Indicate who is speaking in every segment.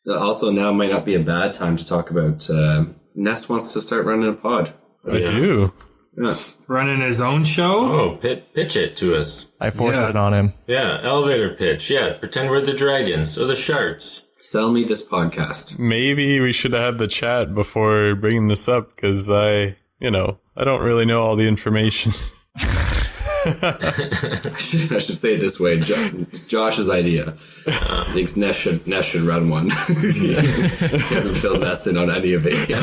Speaker 1: Also, now might not be a bad time to talk about Ness wants to start running a pod.
Speaker 2: I do.
Speaker 1: Yeah.
Speaker 3: Running his own show?
Speaker 4: Oh, pitch it to us.
Speaker 2: I forced it on him.
Speaker 4: Yeah, elevator pitch. Yeah, pretend we're the dragons or the sharks.
Speaker 1: Sell me this podcast.
Speaker 2: Maybe we should have had the chat before bringing this up, because I don't really know all the information.
Speaker 1: I should say it this way. It's Josh's idea. Thinks Ness should run one. He hasn't filled Ness in on any of it yet.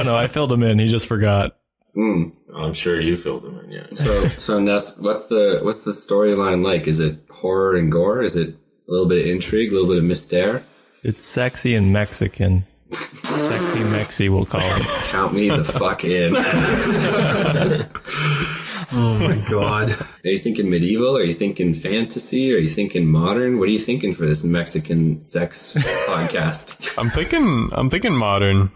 Speaker 2: No, I filled him in. He just forgot.
Speaker 4: I'm sure you filled him in, yeah.
Speaker 1: So Ness, what's the storyline like? Is it horror and gore? Is it a little bit of intrigue, a little bit of mystère?
Speaker 2: It's sexy and Mexican. Sexy Mexi, we'll call it.
Speaker 1: Count me the fuck in.
Speaker 3: Oh my god.
Speaker 1: Are you thinking medieval? Are you thinking fantasy? Are you thinking modern? What are you thinking for this Mexican sex podcast?
Speaker 2: I'm thinking modern,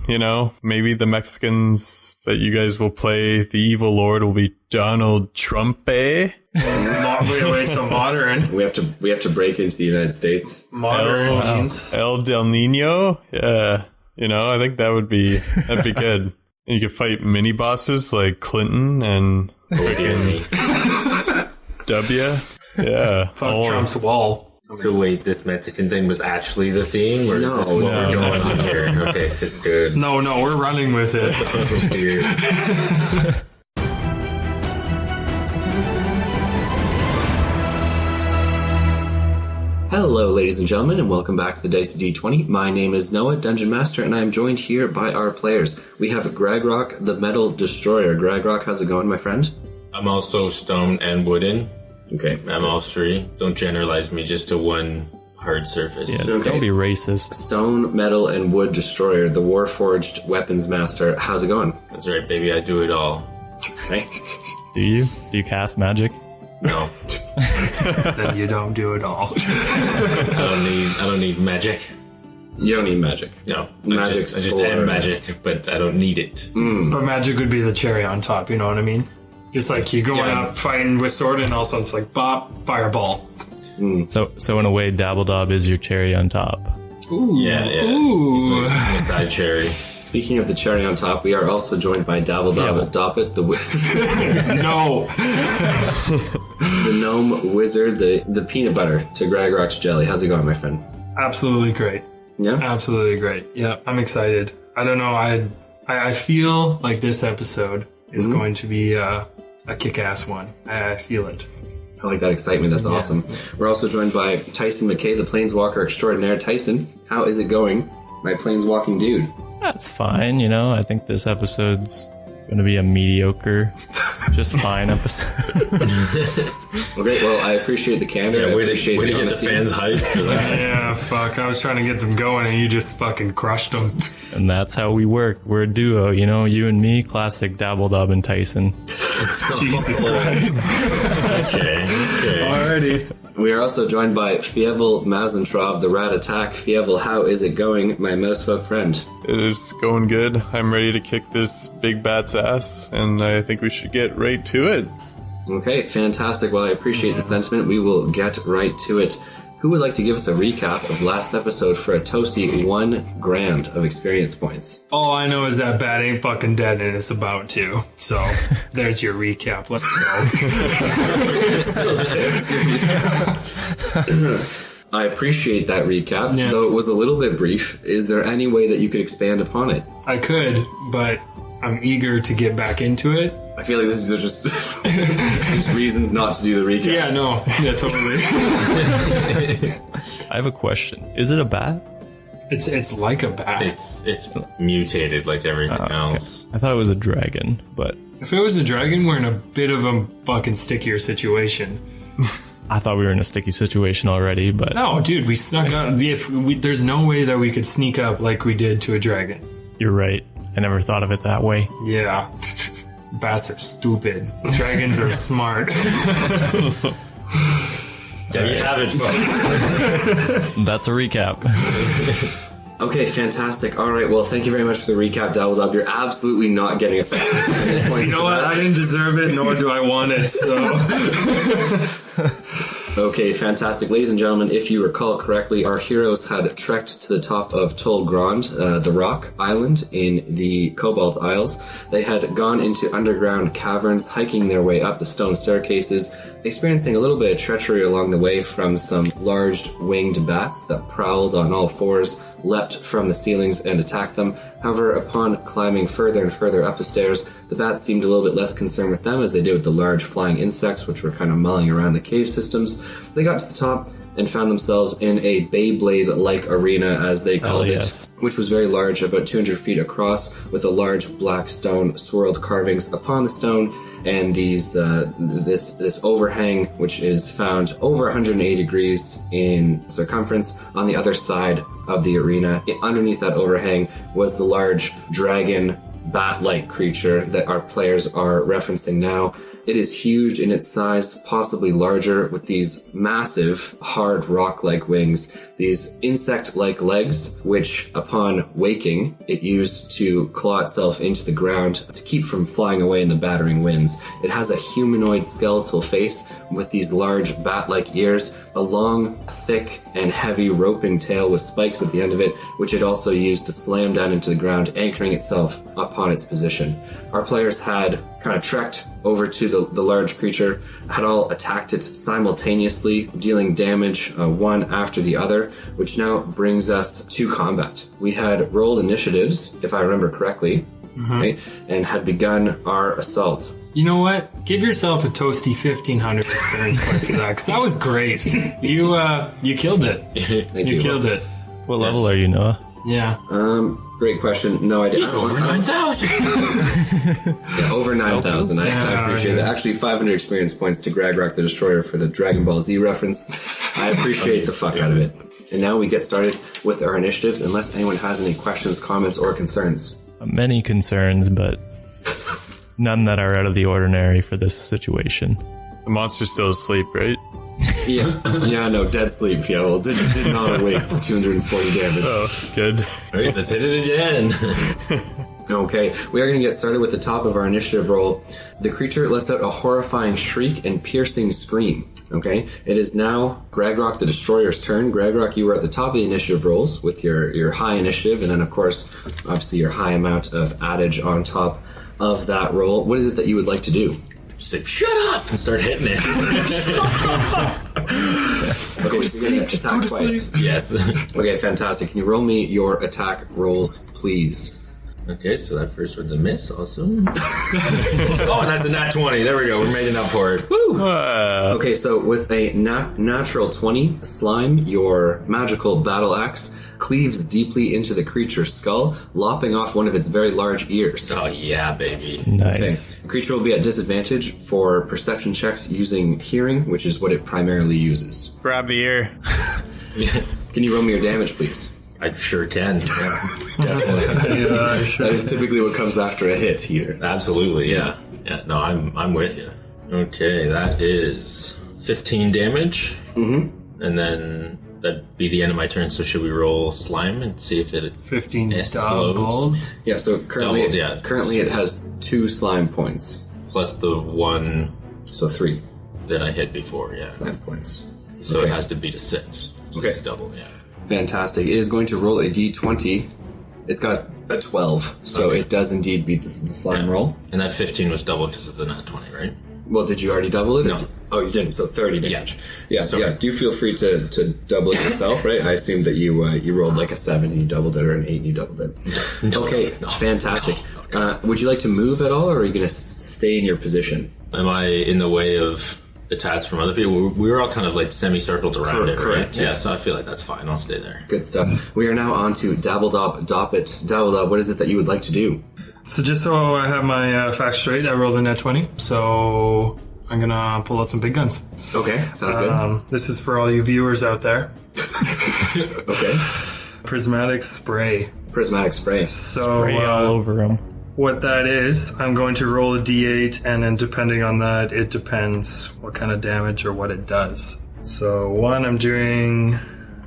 Speaker 2: Maybe the Mexicans that you guys will play, the evil lord, will be Donald Trump, eh?
Speaker 3: So modern.
Speaker 1: We have to break into the United States.
Speaker 3: Modern means
Speaker 2: El Del Nino? Yeah. I think that'd be good. And you could fight mini bosses like Clinton and W. Yeah.
Speaker 3: fuck Trump's wall.
Speaker 4: So wait, this Mexican thing was actually the theme? Or is this what we're going on here? Okay, good.
Speaker 3: No, we're running with it.
Speaker 1: Hello, ladies and gentlemen, and welcome back to the Dicey D20. My name is Noah, Dungeon Master, and I am joined here by our players. We have Gregrock, the Metal Destroyer. Gregrock, how's it going, my friend?
Speaker 4: I'm also stone and wooden.
Speaker 1: Okay.
Speaker 4: I'm all three. Don't generalize me just to one hard surface.
Speaker 2: Yeah,
Speaker 1: Okay.
Speaker 2: Don't be racist.
Speaker 1: Stone, Metal, and Wood Destroyer, the Warforged Weapons Master. How's it going?
Speaker 4: That's right, baby. I do it all.
Speaker 1: Okay.
Speaker 2: Do you? Do you cast magic?
Speaker 4: No.
Speaker 3: Then you don't do it all.
Speaker 4: I don't need magic.
Speaker 1: You don't need magic.
Speaker 4: No.
Speaker 1: Magic's
Speaker 4: I just
Speaker 1: for-
Speaker 4: have magic, but I don't need it.
Speaker 3: But magic would be the cherry on top, you know what I mean? Just like you going up fighting with sword and all of a sudden it's like bop, fireball.
Speaker 2: So in a way, Dabbledob is your cherry on top.
Speaker 3: Ooh.
Speaker 4: Yeah.
Speaker 3: Ooh.
Speaker 4: He's my side cherry.
Speaker 1: Speaking of the cherry on top, we are also joined by Dabbledob Doppet,
Speaker 3: No.
Speaker 1: the gnome wizard, the peanut butter to Gregrock's jelly. How's it going, my friend?
Speaker 3: Absolutely great.
Speaker 1: Yeah?
Speaker 3: Absolutely great. Yeah, I'm excited. I don't know. I feel like this episode is going to be a kick-ass one. I feel it.
Speaker 1: I like that excitement. That's awesome. We're also joined by Tyson McKay, the Planeswalker extraordinaire. Tyson, how is it going, my Planeswalking dude?
Speaker 2: That's fine, I think this episode's going to be a mediocre, just fine episode.
Speaker 1: Okay, well, I appreciate the candor. I appreciate
Speaker 4: way
Speaker 1: the
Speaker 4: to get the
Speaker 1: honesty.
Speaker 4: fans hyped for that.
Speaker 3: Yeah, fuck. I was trying to get them going and you just fucking crushed them.
Speaker 2: And that's how we work. We're a duo, you and me, classic Dabbledob and Tyson.
Speaker 3: Jesus Christ.
Speaker 4: Okay.
Speaker 3: Alrighty.
Speaker 1: We are also joined by Fievel Mausentraub, the Rat Attack. Fievel, how is it going, my mousefolk friend?
Speaker 2: It is going good. I'm ready to kick this big bat's ass, and I think we should get right to it.
Speaker 1: Okay, fantastic. Well, I appreciate the sentiment. We will get right to it. Who would like to give us a recap of last episode for a toasty $1,000 of experience points?
Speaker 3: All I know is that bat ain't fucking dead and it's about to. So, there's your recap. Let's go.
Speaker 1: I appreciate that recap, though it was a little bit brief. Is there any way that you could expand upon it?
Speaker 3: I could, but I'm eager to get back into it.
Speaker 1: I feel like this is just, just reasons not to do the recap.
Speaker 3: Yeah, no. Yeah, totally.
Speaker 2: I have a question. Is it a bat?
Speaker 3: It's like a bat.
Speaker 4: It's mutated like everything else.
Speaker 2: I thought it was a dragon, but
Speaker 3: If it was a dragon, we're in a bit of a fucking stickier situation.
Speaker 2: I thought we were in a sticky situation already, but
Speaker 3: No, dude, we snuck out. There's no way that we could sneak up like we did to a dragon.
Speaker 2: you're right. I never thought of it that way.
Speaker 3: Yeah. Bats are stupid. Dragons are smart.
Speaker 4: There you have it, folks.
Speaker 2: That's a recap.
Speaker 1: Okay, fantastic. All right, well, thank you very much for the recap, Dabbledob. You're absolutely not getting affected.
Speaker 3: You know what? I didn't deserve it, nor do I want it, so...
Speaker 1: Okay, fantastic. Ladies and gentlemen, if you recall correctly, our heroes had trekked to the top of Tol Grond, the rock island in the Cobalt Isles. They had gone into underground caverns, hiking their way up the stone staircases, experiencing a little bit of treachery along the way from some large winged bats that prowled on all fours, leapt from the ceilings and attacked them. However, upon climbing further and further up the stairs, the bats seemed a little bit less concerned with them as they did with the large flying insects, which were kind of mulling around the cave systems. They got to the top and found themselves in a Beyblade-like arena, as they called it, which was very large, about 200 feet across, with a large black stone swirled carvings upon the stone, and these this overhang, which is found over 180 degrees in circumference on the other side of the arena. Underneath that overhang was the large dragon bat-like creature that our players are referencing now. It is huge in its size, possibly larger, with these massive, hard rock-like wings, these insect-like legs, which, upon waking, it used to claw itself into the ground to keep from flying away in the battering winds. It has a humanoid skeletal face with these large bat-like ears, a long, thick, and heavy roping tail with spikes at the end of it, which it also used to slam down into the ground, anchoring itself upon its position. Our players had kind of trekked over to the large creature, had all attacked it simultaneously, dealing damage one after the other, which now brings us to combat. We had rolled initiatives, if I remember correctly, right, and had begun our assault.
Speaker 3: You know what? Give yourself a toasty 1,500 experience point for that, because that was great. You killed it. You killed it.
Speaker 5: What level are you, Noah?
Speaker 3: Yeah.
Speaker 1: Great question. No, I didn't.
Speaker 4: Over 9,000.
Speaker 1: Yeah, over 9,000. I appreciate that. Actually, 500 experience points to Gragrock the Destroyer for the Dragon Ball Z reference. I appreciate the fuck out of it. And now we get started with our initiatives, unless anyone has any questions, comments, or concerns.
Speaker 5: Many concerns, but none that are out of the ordinary for this situation.
Speaker 2: The monster's still asleep, right?
Speaker 1: Yeah, no, dead sleep. Yeah, well, did not awake to 240 damage.
Speaker 2: Oh, good.
Speaker 4: All right, let's hit it again.
Speaker 1: Okay, we are going to get started with the top of our initiative roll. The creature lets out a horrifying shriek and piercing scream. Okay, it is now Gragrock the Destroyer's turn. Gragrock, you were at the top of the initiative rolls with your high initiative, and then, of course, obviously your high amount of adage on top of that roll. What is it that you would like to do?
Speaker 4: Just shut up and start hitting it.
Speaker 1: Okay, so you're going to attack twice.
Speaker 4: Yes.
Speaker 1: Okay, fantastic. Can you roll me your attack rolls, please?
Speaker 4: Okay, so that first one's a miss. Awesome. Oh, and that's a nat 20. There we go. We're making up for it. Woo!
Speaker 1: Okay, so with a natural 20, Slime, your magical battle axe, cleaves deeply into the creature's skull, lopping off one of its very large ears.
Speaker 4: Oh, yeah, baby.
Speaker 5: Nice.
Speaker 1: Okay. The creature will be at disadvantage for perception checks using hearing, which is what it primarily uses.
Speaker 2: Grab the ear.
Speaker 1: Can you roll me your damage, please?
Speaker 4: I sure can. Yeah, definitely.
Speaker 1: That is typically what comes after a hit here.
Speaker 4: Absolutely, yeah. Yeah, no, I'm with you. Okay, that is 15 damage. Mm-hmm. And then that'd be the end of my turn, so should we roll Slime and see if it
Speaker 3: 15
Speaker 4: explodes?
Speaker 3: doubled.
Speaker 1: Yeah, so currently,
Speaker 4: Doubled, yeah.
Speaker 1: currently it has 2 slime points.
Speaker 4: Plus the one
Speaker 1: So 3
Speaker 4: that I hit before, yeah.
Speaker 1: slime points.
Speaker 4: So it has to beat a 6.
Speaker 1: Okay.
Speaker 4: It's double, yeah.
Speaker 1: Fantastic. It is going to roll a d20. It's got a 12, so it does indeed beat the slime roll.
Speaker 4: And that 15 was double because of the nat 20, right?
Speaker 1: Well, did you already double it?
Speaker 4: No.
Speaker 1: Oh, you didn't. So 30 damage. Yeah,
Speaker 4: Sorry.
Speaker 1: yeah. Do feel free to double it yourself, right? I assumed that you rolled like a 7 and you doubled it, or an 8 and you doubled it. Okay, fantastic. Would you like to move at all, or are you going to stay in your position?
Speaker 4: Am I in the way of attacks from other people? We were all kind of like semicircled around it,
Speaker 1: correct,
Speaker 4: right? Yeah, so I feel like that's fine. I'll stay there.
Speaker 1: Good stuff. We are now on to Dabbledop Doppet. Dabbledop, what is it that you would like to do?
Speaker 3: So just so I have my facts straight, I rolled a nat 20, so I'm going to pull out some big guns.
Speaker 1: Okay, sounds good.
Speaker 3: This is for all you viewers out there.
Speaker 1: Okay.
Speaker 3: Prismatic spray.
Speaker 1: Prismatic spray.
Speaker 3: So
Speaker 5: Spray all over them.
Speaker 3: what that is, I'm going to roll a d8, and then depending on that, it depends what kind of damage or what it does. So one, I'm doing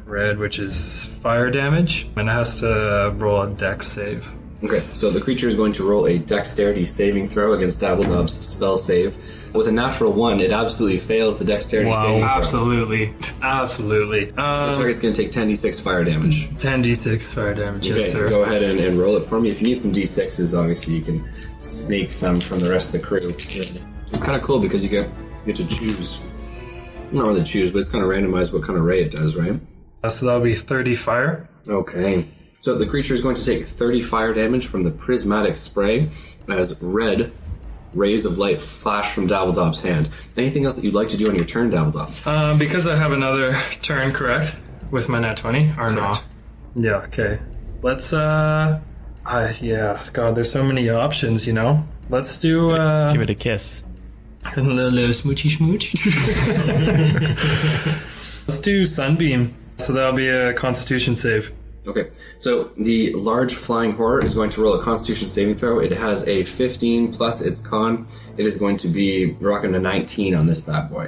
Speaker 3: red, which is fire damage, and it has to roll a dex save.
Speaker 1: Okay, so the creature is going to roll a dexterity saving throw against Dabbledob's spell save. With a natural 1, it absolutely fails the dexterity saving throw.
Speaker 3: Absolutely.
Speaker 1: So the target's going to take 10d6 fire damage.
Speaker 3: 10d6 fire damage,
Speaker 1: Okay,
Speaker 3: yes, sir.
Speaker 1: go ahead and roll it for me. If you need some d6s, obviously you can snake some from the rest of the crew. It's kind of cool because you get to choose. Not really choose, but it's kind of randomized what kind of ray it does, right?
Speaker 3: So that'll be 30 fire.
Speaker 1: Okay. So the creature is going to take 30 fire damage from the prismatic spray as red rays of light flash from Dabbledob's hand. Anything else that you'd like to do on your turn, Dabbledob?
Speaker 3: Because I have another turn, correct? With my nat 20? Or no? Yeah, okay. Let's, God, there's so many options, you know? Let's do,
Speaker 5: Give it a kiss.
Speaker 3: a little smoochy smooch. Let's do Sunbeam. So that'll be a Constitution save.
Speaker 1: Okay, so the large flying horror is going to roll a Constitution saving throw. It has a 15 plus its con. It is going to be rocking a 19 on this bad boy.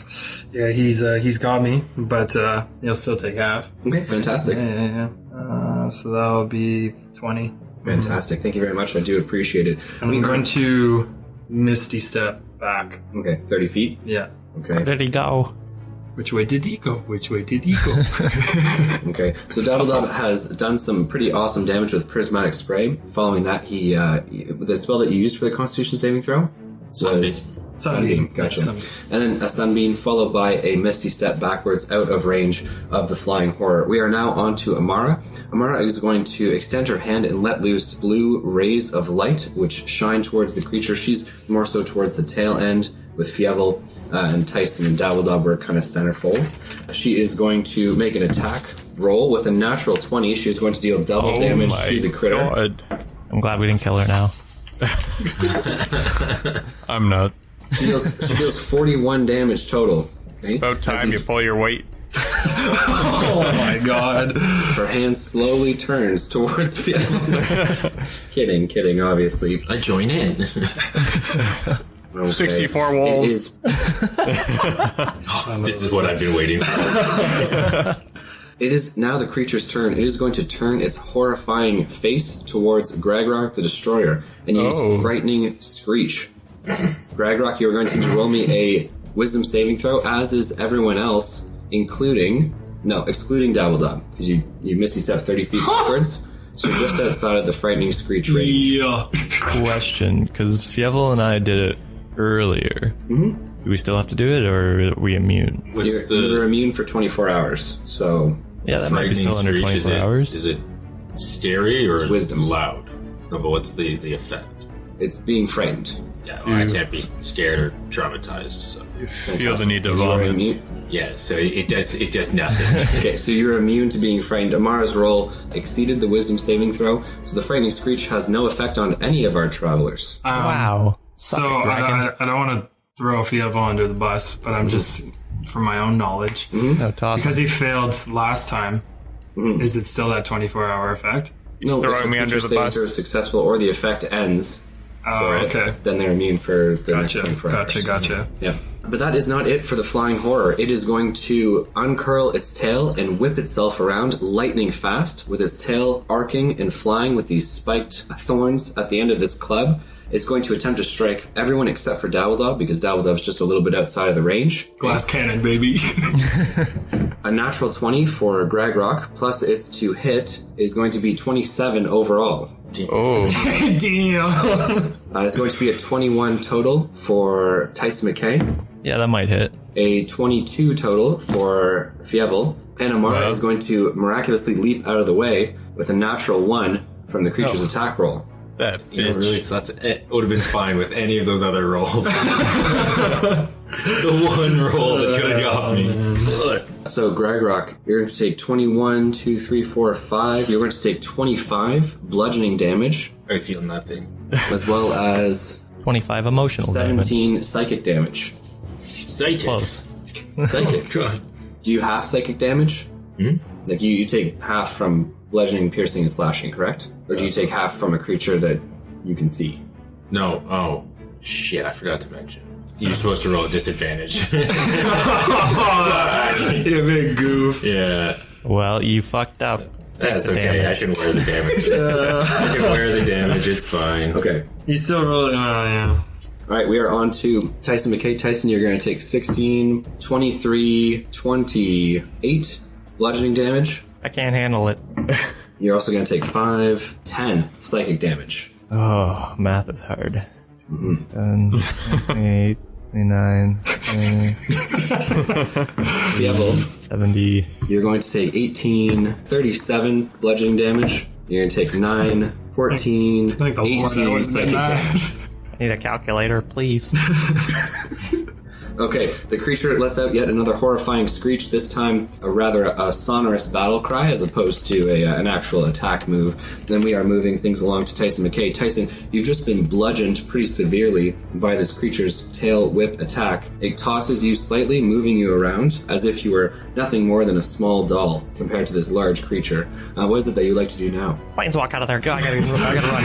Speaker 3: Yeah, he's got me, but he'll still take half.
Speaker 1: Okay, fantastic.
Speaker 3: Yeah. So that'll be 20.
Speaker 1: Fantastic. Thank you very much. I do appreciate it.
Speaker 3: And I'm going to Misty Step back.
Speaker 1: Okay, 30 feet.
Speaker 3: Yeah.
Speaker 1: Okay.
Speaker 5: Where did he go?
Speaker 3: Which way did he go? Which way did he go?
Speaker 1: Okay, so Dabbledob has done some pretty awesome damage with Prismatic Spray. Following that, he the spell that you used for the Constitution saving throw was Sunbeam. Gotcha.
Speaker 3: Sunbeam.
Speaker 1: And then a Sunbeam followed by a Misty Step backwards out of range of the flying horror. We are now on to Amara. Amara is going to extend her hand and let loose blue rays of light, which shine towards the creature. She's more so towards the tail end, with Fievel and Tyson and Dabbledob are kind of centerfold. She is going to make an attack roll with a natural 20. She is going to deal double damage to the critter.
Speaker 2: God.
Speaker 5: I'm glad we didn't kill her now.
Speaker 2: I'm not.
Speaker 1: She deals 41 damage total. Okay?
Speaker 2: About time you pull your weight.
Speaker 3: Oh my god.
Speaker 1: Her hand slowly turns towards Fievel. Kidding, obviously.
Speaker 4: I join in.
Speaker 1: Okay.
Speaker 2: 64 walls.
Speaker 4: This is what I've been waiting for.
Speaker 1: It is now the creature's turn. It is going to turn its horrifying face towards Gragrok the Destroyer and use Frightening Screech. Gragrok, you are going to need to roll me a Wisdom saving throw, as is everyone else, excluding Dabbledob, because you Misty Step 30 feet backwards. So just outside of the Frightening Screech range.
Speaker 3: Yeah.
Speaker 5: Question, because Fievel and I did it earlier. Mm-hmm. Do we still have to do it, or are we immune?
Speaker 1: You're immune for 24 hours, so...
Speaker 5: Yeah, that might be still under 24 hours.
Speaker 4: Is it scary or
Speaker 1: it's wisdom.
Speaker 4: Loud? No, but what's the effect?
Speaker 1: It's being frightened.
Speaker 4: Yeah, well, I can't be scared or traumatized, so...
Speaker 2: Feel the need to
Speaker 1: You're
Speaker 2: vomit.
Speaker 1: immune.
Speaker 4: Yeah, so it does nothing.
Speaker 1: Okay, so you're immune to being frightened. Amara's roll exceeded the Wisdom saving throw, so the Frightening Screech has no effect on any of our travelers.
Speaker 5: Wow.
Speaker 3: So I don't want to throw Fievel under the bus, but I'm just, for my own knowledge,
Speaker 5: No, toss
Speaker 3: because he failed last time, is it still that 24-hour effect?
Speaker 1: No,
Speaker 2: throwing
Speaker 1: if the
Speaker 2: me under
Speaker 1: creature
Speaker 2: the
Speaker 1: saving
Speaker 2: bus.
Speaker 1: throw is successful or the effect ends,
Speaker 3: Oh, okay.
Speaker 1: then they're immune for the next 24 hours.
Speaker 3: Gotcha.
Speaker 1: Yeah. But that is not it for the flying horror. It is going to uncurl its tail and whip itself around lightning fast, with its tail arcing and flying with these spiked thorns at the end of this club. It's going to attempt to strike everyone except for Dabbledob, because Dabbledob's just a little bit outside of the range.
Speaker 3: Glass cannon, baby.
Speaker 1: A natural 20 for Gragrok, plus its to hit, is going to be 27 overall.
Speaker 2: Oh.
Speaker 3: Damn.
Speaker 1: It's going to be a 21 total for Tyson McKay,
Speaker 5: Yeah, that might hit.
Speaker 1: a 22 total for Fievel, and Amara is going to miraculously leap out of the way with a natural 1 from the creature's attack roll.
Speaker 2: That
Speaker 4: You know,
Speaker 2: bitch.
Speaker 4: really sucks. It would have been fine with any of those other rolls. The one roll that could have got me.
Speaker 1: So, Gragrok, you're going to take 21, 2, 3, 4, 5. You're going to take 25 bludgeoning damage,
Speaker 4: I feel nothing.
Speaker 1: as well as
Speaker 5: 25 emotional damage.
Speaker 1: 17 psychic damage.
Speaker 4: Psychic.
Speaker 5: Close.
Speaker 1: Psychic.
Speaker 4: God.
Speaker 1: Do you have psychic damage? Like, you take half from bludgeoning, piercing, and slashing, correct? Or do you take half from a creature that you can see?
Speaker 4: No. Oh, shit. I forgot to mention. You're supposed to roll a disadvantage.
Speaker 3: You big goof.
Speaker 4: Yeah.
Speaker 5: Well, you fucked up.
Speaker 4: That's
Speaker 5: the
Speaker 4: okay.
Speaker 5: damage.
Speaker 4: I can wear the damage. I can wear the damage. It's fine.
Speaker 1: Okay.
Speaker 3: He's still rolling. Oh, yeah.
Speaker 1: All right, we are on to Tyson McKay. Tyson, you're going to take 16, 23, 28 bludgeoning damage.
Speaker 5: I can't handle it.
Speaker 1: You're also going to take 5, 10 psychic damage.
Speaker 5: Oh, math is hard. 10, 8, 29, 70.
Speaker 1: You're going to take 18, 37 bludgeoning damage. You're going to take 9, 14,
Speaker 3: think the Lord
Speaker 1: 18
Speaker 3: knows
Speaker 1: psychic
Speaker 3: that.
Speaker 1: damage.
Speaker 5: I need a calculator, please.
Speaker 1: Okay, the creature lets out yet another horrifying screech, this time a sonorous battle cry as opposed to an actual attack move. Then we are moving things along to Tyson McKay. Tyson, you've just been bludgeoned pretty severely by this creature's tail whip attack. It tosses you slightly, moving you around as if you were nothing more than a small doll compared to this large creature. What is it that you'd like to do now?
Speaker 5: Planes walk out of there. Go, I gotta run.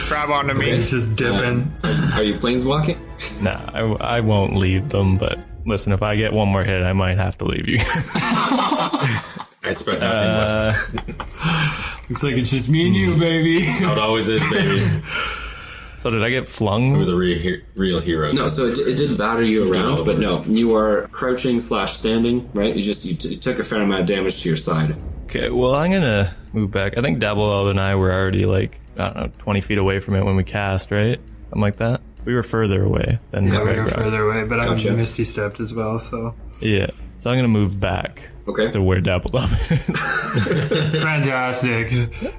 Speaker 5: Grab onto me.
Speaker 3: He's just dipping.
Speaker 1: Are you planeswalking?
Speaker 5: Nah, I won't leave them, but listen, if I get one more hit, I might have to leave you.
Speaker 4: I expect nothing less.
Speaker 3: Looks like it's just me and you, baby.
Speaker 4: How it always is, baby.
Speaker 5: So did I get flung?
Speaker 4: We're the real heroes.
Speaker 1: No, so it did batter you around, but no, you are crouching / standing, right? You took a fair amount of damage to your side.
Speaker 5: Okay, well, I'm gonna move back. I think Dabble and I were already 20 feet away from it when we cast, right? Something like that. We were further away than
Speaker 3: Yeah, we
Speaker 5: Greg
Speaker 3: were
Speaker 5: Rock.
Speaker 3: further away, but
Speaker 1: Gotcha.
Speaker 3: I misty stepped as well, so.
Speaker 5: Yeah, so I'm gonna move back
Speaker 1: Okay.
Speaker 5: to where Dabble is.
Speaker 3: Fantastic.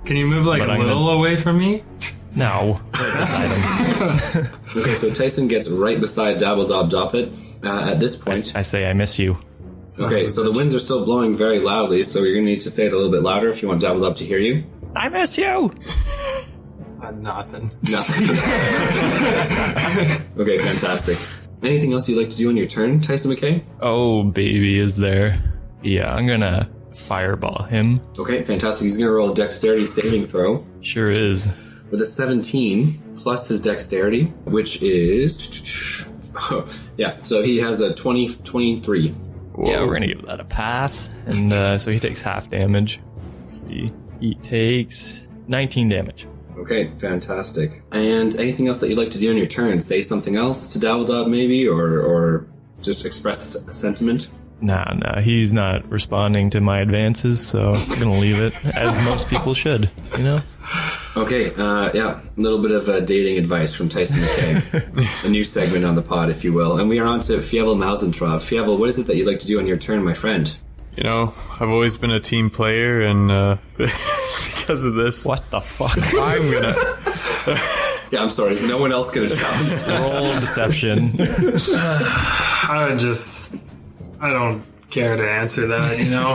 Speaker 3: Can you move
Speaker 5: But
Speaker 3: a
Speaker 5: I'm
Speaker 3: little away from me?
Speaker 5: No, right beside him.
Speaker 1: Okay, so Tyson gets right beside Dabbledob Doppet at this point.
Speaker 5: I say I miss you.
Speaker 1: Okay, so the winds are still blowing very loudly, so you're going to need to say it a little bit louder if you want Dabbledob to hear you.
Speaker 5: I miss you.
Speaker 3: Nothing.
Speaker 1: Nothing. Okay, fantastic. Anything else you'd like to do on your turn, Tyson McKay?
Speaker 5: Oh, baby is there. Yeah, I'm gonna fireball him.
Speaker 1: Okay, fantastic. He's going to roll a dexterity saving throw
Speaker 5: Sure is.
Speaker 1: with a 17 plus his dexterity, which is... yeah, so he has a 23.
Speaker 5: Yeah, we're gonna give that a pass. And so he takes half damage. Let's see. He takes 19 damage.
Speaker 1: Okay, fantastic. And anything else that you'd like to do on your turn? Say something else to Dabbledob maybe, or just express a sentiment?
Speaker 5: Nah, he's not responding to my advances, so I'm gonna leave it, as most people should, you know?
Speaker 1: Okay, yeah, a little bit of dating advice from Tyson McKay. A new segment on the pod, if you will. And we are on to Fievel Mausentrov. Fievel, what is it that you'd like to do on your turn, my friend?
Speaker 2: You know, I've always been a team player, and because of this,
Speaker 5: What the fuck?
Speaker 2: I'm gonna.
Speaker 1: Yeah, I'm sorry, is no one else going to challenge?
Speaker 5: Roll deception.
Speaker 3: I don't care to answer that, you know?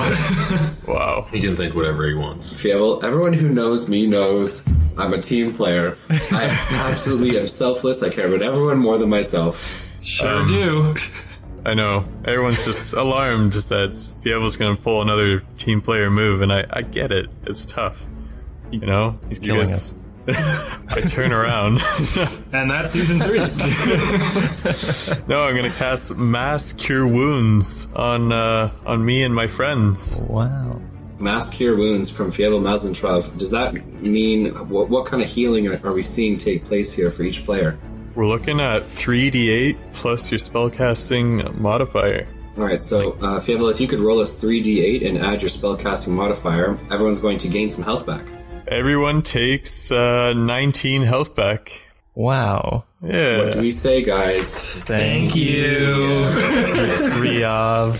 Speaker 2: Wow.
Speaker 4: He can think whatever he wants.
Speaker 1: Fievel, everyone who knows me knows I'm a team player. I absolutely am selfless. I care about everyone more than myself.
Speaker 3: Sure do.
Speaker 2: I know. Everyone's just alarmed that Fievel's gonna pull another team player move, and I get it. It's tough. You know?
Speaker 5: He's killing us.
Speaker 2: I turn around.
Speaker 3: And that's season 3.
Speaker 2: No, I'm gonna cast Mass Cure Wounds on me and my friends.
Speaker 5: Wow.
Speaker 1: Mass Cure Wounds from Fievel Mausentrov. Does that mean, what kind of healing are we seeing take place here for each player?
Speaker 2: We're looking at 3d8 plus your spellcasting modifier.
Speaker 1: Alright, so Fievel, if you could roll us 3d8 and add your spellcasting modifier, everyone's going to gain some health back.
Speaker 2: Everyone takes 19 health back.
Speaker 5: Wow.
Speaker 2: Yeah.
Speaker 1: What do we say, guys?
Speaker 5: Thank you. Riav.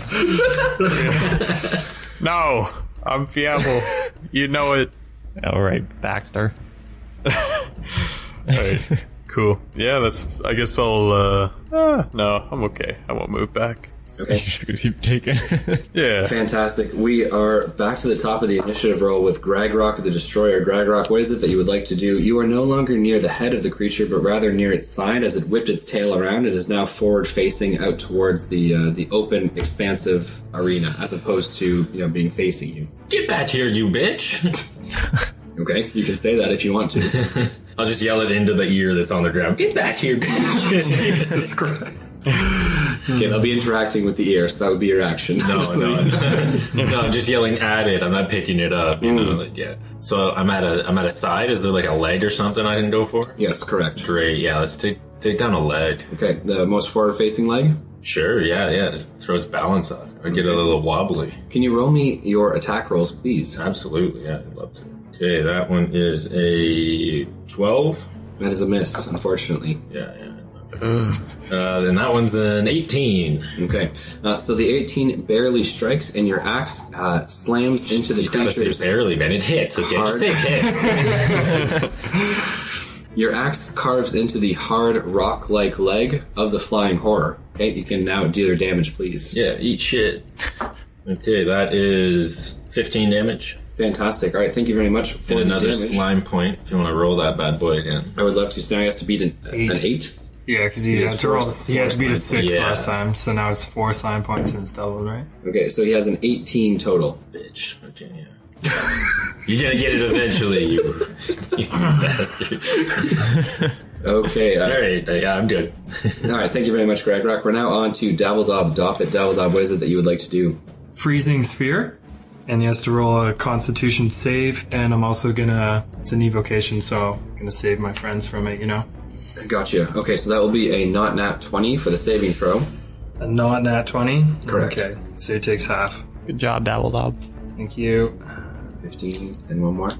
Speaker 2: No, I'm Fievel. You know it.
Speaker 5: Alright, Baxter.
Speaker 2: Alright, cool. Yeah, I guess I'll, no, I'm okay. I won't move back.
Speaker 1: Okay.
Speaker 5: You're just gonna keep taking.
Speaker 2: Yeah.
Speaker 1: Fantastic. We are back to the top of the initiative roll with Gragrock the Destroyer. Gragrock, what is it that you would like to do? You are no longer near the head of the creature, but rather near its side as it whipped its tail around. It is now forward facing out towards the open, expansive arena, as opposed to, being facing you.
Speaker 4: Get back here, you bitch!
Speaker 1: Okay, you can say that if you want to.
Speaker 4: I'll just yell it into the ear that's on the ground. Get back here, bitch!
Speaker 3: Jesus Christ.
Speaker 1: Okay, they'll be interacting with the ear, so that would be your action.
Speaker 4: No, I'm just yelling at it. I'm not picking it up. You know, like, yeah. So I'm at a side. Is there like a leg or something I can go for?
Speaker 1: Yes, correct.
Speaker 4: Great. Yeah, let's take down a leg.
Speaker 1: Okay, the most forward-facing leg.
Speaker 4: Sure. Yeah. Throw its balance off. I get a little wobbly.
Speaker 1: Can you roll me your attack rolls, please?
Speaker 4: Absolutely. Yeah, I'd love to. Okay, that one is a 12.
Speaker 1: That is a miss, unfortunately.
Speaker 4: Yeah. Then that one's an 18.
Speaker 1: Okay, so the 18 barely strikes, and your axe slams into the
Speaker 4: You gotta
Speaker 1: creature's
Speaker 4: say barely, man. It hits. Okay,
Speaker 1: hard.
Speaker 4: just say hits.
Speaker 1: Your axe carves into the hard rock-like leg of the flying horror. Okay, you can now deal your damage, please.
Speaker 4: Yeah, eat shit. Okay, that is 15 damage.
Speaker 1: Fantastic. All right, thank you very much for
Speaker 4: And
Speaker 1: the
Speaker 4: another
Speaker 1: damage.
Speaker 4: slime point if you want to roll that bad boy again.
Speaker 1: I would love to. So now he has to beat an 8.
Speaker 3: Yeah, because he had to roll. He had to beat a 6
Speaker 4: Yeah.
Speaker 3: last time, so now it's 4 slime points and it's doubled, right?
Speaker 1: Okay, so he has an 18 total.
Speaker 4: Bitch. Okay, yeah. You're gonna get it eventually, you bastard.
Speaker 1: Okay.
Speaker 4: Alright, yeah, I'm good.
Speaker 1: All right, thank you very much, Greg Rock. We're now on to Dabbledob Doffit. Dabbledob, what is it that you would like to do?
Speaker 3: Freezing Sphere, and he has to roll a Constitution save, and I'm also gonna... It's an evocation, so I'm gonna save my friends from it, you know?
Speaker 1: Gotcha. Okay, so that will be a not nat 20 for the saving throw.
Speaker 3: A not nat 20?
Speaker 1: Correct.
Speaker 3: Okay, so he takes half.
Speaker 5: Good job, Dabbledob.
Speaker 3: Thank you.
Speaker 1: 15 and one more.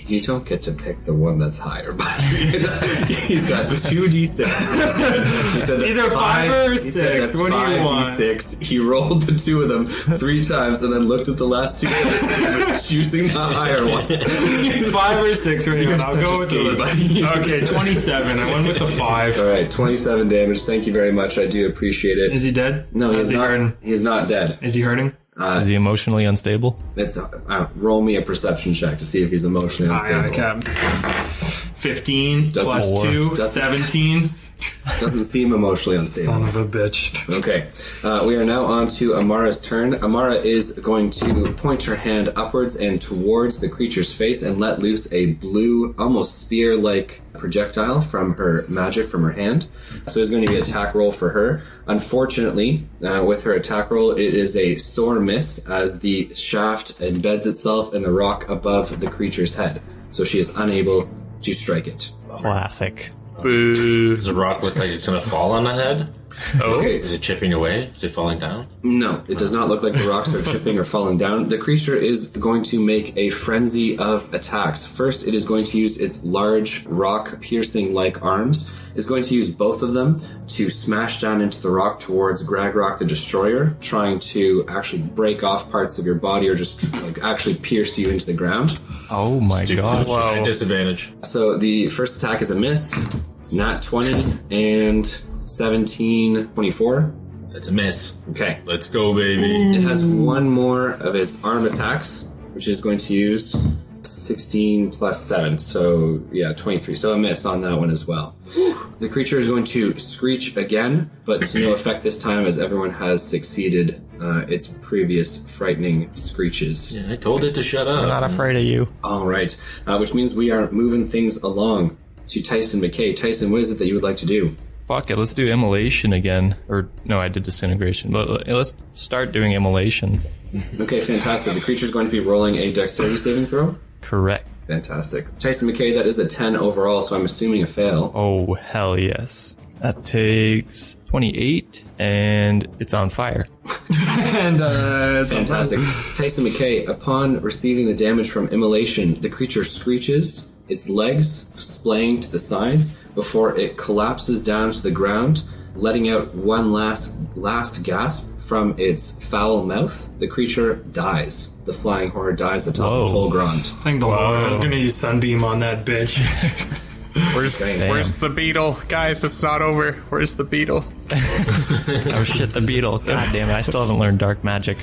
Speaker 1: You don't get to pick the one that's higher, but he's got 2d6. He said that's
Speaker 3: Either 5 or
Speaker 1: he said
Speaker 3: 6.
Speaker 1: that's
Speaker 3: What do you want?
Speaker 1: 5d6. He rolled the 2 of them 3 times and then looked at the last 2 dice and was choosing the higher one.
Speaker 3: 5 or 6, right?
Speaker 1: You're
Speaker 3: I'll
Speaker 1: such
Speaker 3: go
Speaker 1: a
Speaker 3: with
Speaker 1: skate, buddy.
Speaker 3: Okay, 27. I went with the 5.
Speaker 1: All right, 27 damage. Thank you very much. I do appreciate it.
Speaker 3: Is he dead?
Speaker 1: No, he is
Speaker 3: he
Speaker 1: not.
Speaker 3: hurting?
Speaker 1: He is not dead.
Speaker 3: Is he hurting?
Speaker 5: Is he emotionally unstable?
Speaker 1: It's roll me a perception check to see if he's emotionally unstable.
Speaker 3: Cap. 15
Speaker 1: Doesn't-
Speaker 3: plus 2,
Speaker 1: Doesn't-
Speaker 3: 17.
Speaker 1: Doesn't seem emotionally unstable.
Speaker 3: Son of a bitch.
Speaker 1: Okay, we are now on to Amara's turn. Amara is going to point her hand upwards and towards the creature's face and let loose a blue, almost spear-like projectile from her magic from her hand. So it's going to be an attack roll for her. Unfortunately, with her attack roll, it is a sore miss as the shaft embeds itself in the rock above the creature's head. So she is unable to strike it.
Speaker 5: Classic.
Speaker 4: Does the rock look like it's gonna fall on the head?
Speaker 1: Okay.
Speaker 4: Is it chipping away? Is it falling down?
Speaker 1: No, it does not look like the rocks are chipping or falling down. The creature is going to make a frenzy of attacks. First, it is going to use its large rock piercing-like arms. It's going to use both of them to smash down into the rock towards Gragrock the Destroyer, trying to actually break off parts of your body or just like actually pierce you into the ground.
Speaker 5: Oh my god.
Speaker 4: At disadvantage.
Speaker 1: So the first attack is a miss, nat 20 and 17, 24.
Speaker 4: That's a miss.
Speaker 1: Okay.
Speaker 4: Let's go, baby.
Speaker 1: It has one more of its arm attacks, which is going to use 16 plus 7, so yeah, 23. So a miss on that one as well. The creature is going to screech again, but to no effect this time as everyone has succeeded its previous frightening screeches.
Speaker 4: Yeah, I told it to shut up.
Speaker 5: I'm not afraid of you.
Speaker 1: All right, which means we are moving things along to Tyson McKay. Tyson, what is it that you would like to do?
Speaker 5: Fuck it, let's do immolation again. Or, no, I did disintegration. But let's start doing immolation.
Speaker 1: Okay, fantastic. The creature is going to be rolling a dexterity saving throw.
Speaker 5: Correct.
Speaker 1: Fantastic. Tyson McKay, that is a 10 overall, so I'm assuming a fail.
Speaker 5: Oh, hell yes. That takes 28, and it's on fire.
Speaker 3: And it's
Speaker 1: Fantastic. Tyson McKay, upon receiving the damage from immolation, the creature screeches, its legs splaying to the sides before it collapses down to the ground, letting out one last gasp from its foul mouth. The creature dies. The flying horror dies atop of Tolgrond.
Speaker 3: Thank the Lord. I was gonna use Sunbeam on that bitch.
Speaker 2: Where's the beetle? Guys, it's not over. Where's the beetle?
Speaker 5: Oh shit, the beetle. God damn it, I still haven't learned dark magic.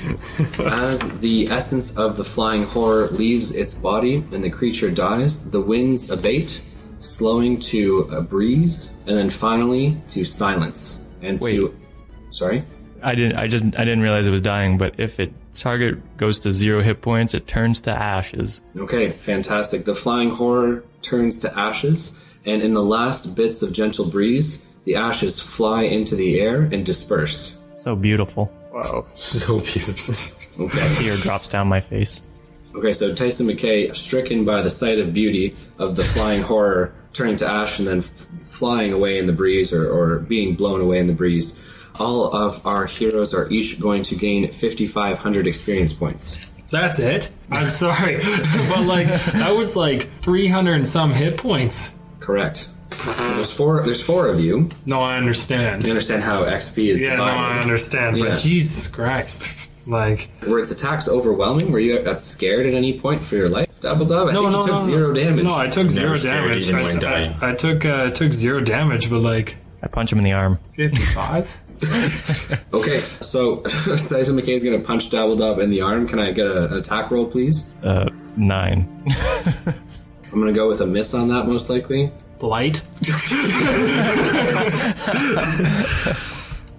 Speaker 1: As the essence of the flying horror leaves its body and the creature dies, the winds abate, slowing to a breeze, and then finally to silence. And
Speaker 5: Wait.
Speaker 1: to... Sorry?
Speaker 5: I didn't realize it was dying, but if its target goes to 0 hit points, it turns to ashes.
Speaker 1: Okay, fantastic. The flying horror turns to ashes, and in the last bits of gentle breeze, The ashes fly into the air and disperse.
Speaker 5: So beautiful.
Speaker 2: Wow.
Speaker 4: So beautiful.
Speaker 1: Okay.
Speaker 5: Tear drops down my face.
Speaker 1: Okay, so Tyson McKay, stricken by the sight of beauty of the flying horror, turning to ash and then flying away in the breeze or being blown away in the breeze. All of our heroes are each going to gain 5,500 experience points.
Speaker 3: That's it? I'm sorry. But, like, that was, like, 300 and some hit points.
Speaker 1: Correct. There's four of you.
Speaker 3: No, I understand.
Speaker 1: You understand how XP is
Speaker 3: Yeah, no,
Speaker 1: divided.
Speaker 3: I understand.
Speaker 1: Yeah.
Speaker 3: But Jesus Christ. Like...
Speaker 1: Were its attacks overwhelming? Were you got scared at any point for your life? Double Dub? I think you took 0 damage.
Speaker 3: No, I took 0
Speaker 4: Never scared
Speaker 3: damage.
Speaker 4: even when dying.
Speaker 3: I took 0 damage, but, like...
Speaker 5: I punch him in the arm.
Speaker 3: 55?
Speaker 1: Okay, so Tyson McKay is going to punch Double Dub in the arm. Can I get an attack roll, please?
Speaker 5: 9.
Speaker 1: I'm going to go with a miss on that, most likely.
Speaker 3: Light?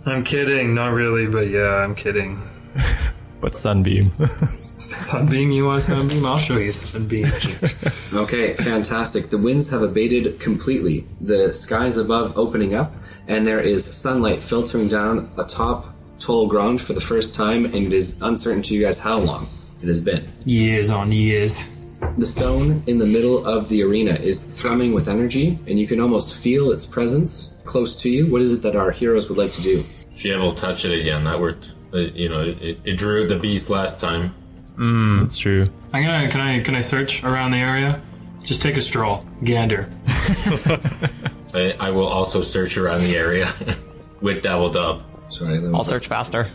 Speaker 3: I'm kidding. Not really, but yeah, I'm kidding.
Speaker 5: But sunbeam.
Speaker 3: Sunbeam, you want Sunbeam? I'll show you Sunbeam.
Speaker 1: Okay, fantastic. The winds have abated completely. The skies above opening up, and there is sunlight filtering down atop Tol Grond for the first time, and it is uncertain to you guys how long it has been.
Speaker 3: Years on years.
Speaker 1: The stone in the middle of the arena is thrumming with energy, and you can almost feel its presence close to you. What is it that our heroes would like to do?
Speaker 4: If you ever touch it again, that worked. It drew the beast last time.
Speaker 5: That's true.
Speaker 3: Can I search around the area? Just take a stroll. Gander.
Speaker 4: I will also search around the area with Dabble Dub.
Speaker 1: Sorry,
Speaker 5: I'll search faster.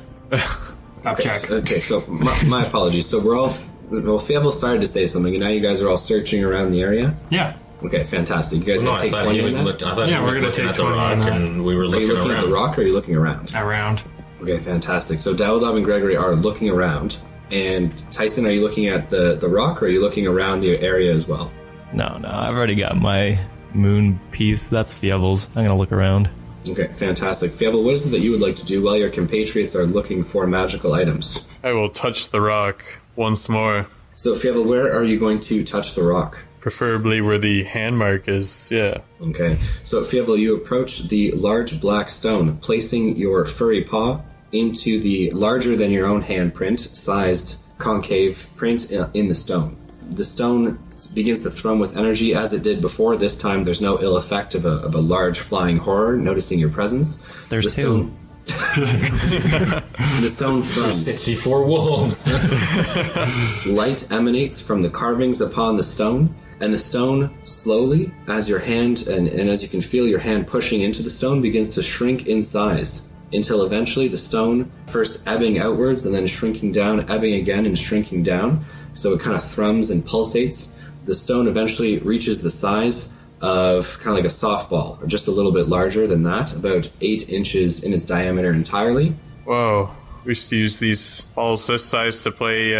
Speaker 3: Stop check.
Speaker 1: Okay, so my apologies. So we're all... Well, Fievel started to say something, and now you guys are all searching around the area?
Speaker 3: Yeah.
Speaker 1: Okay, fantastic. You guys
Speaker 4: No,
Speaker 1: going to take 20 on that?
Speaker 4: I thought he was
Speaker 3: we're gonna
Speaker 4: looking
Speaker 3: take
Speaker 4: at the
Speaker 3: 20
Speaker 4: rock,
Speaker 3: on that.
Speaker 4: and we were
Speaker 1: Are you
Speaker 4: looking
Speaker 1: looking
Speaker 4: around.
Speaker 1: at the rock, or are you looking around?
Speaker 3: Around.
Speaker 1: Okay, fantastic. So Dawodob and Gregory are looking around. And Tyson, are you looking at the rock, or are you looking around the area as well?
Speaker 5: No, I've already got my moon piece. That's Fievel's. I'm gonna look around.
Speaker 1: Okay, fantastic. Fievel, what is it that you would like to do while your compatriots are looking for magical items?
Speaker 2: I will touch the rock once more.
Speaker 1: So, Fievel, where are you going to touch the rock?
Speaker 2: Preferably where the hand mark is, yeah.
Speaker 1: Okay, so Fievel, you approach the large black stone, placing your furry paw into the larger than your own handprint sized concave print in the stone. The stone begins to thrum with energy as it did before. This time there's no ill effect of a large flying horror noticing your presence.
Speaker 5: There's
Speaker 1: the
Speaker 5: two.
Speaker 1: The stone thrums.
Speaker 4: 64 wolves.
Speaker 1: Light emanates from the carvings upon the stone, and the stone slowly, as your hand, and as you can feel your hand pushing into the stone, begins to shrink in size, until eventually the stone, first ebbing outwards and then shrinking down, ebbing again and shrinking down, so it kind of thrums and pulsates. The stone eventually reaches the size of kind of like a softball, or just a little bit larger than that, about 8 inches in its diameter entirely.
Speaker 2: Whoa. We used to use these balls this size to play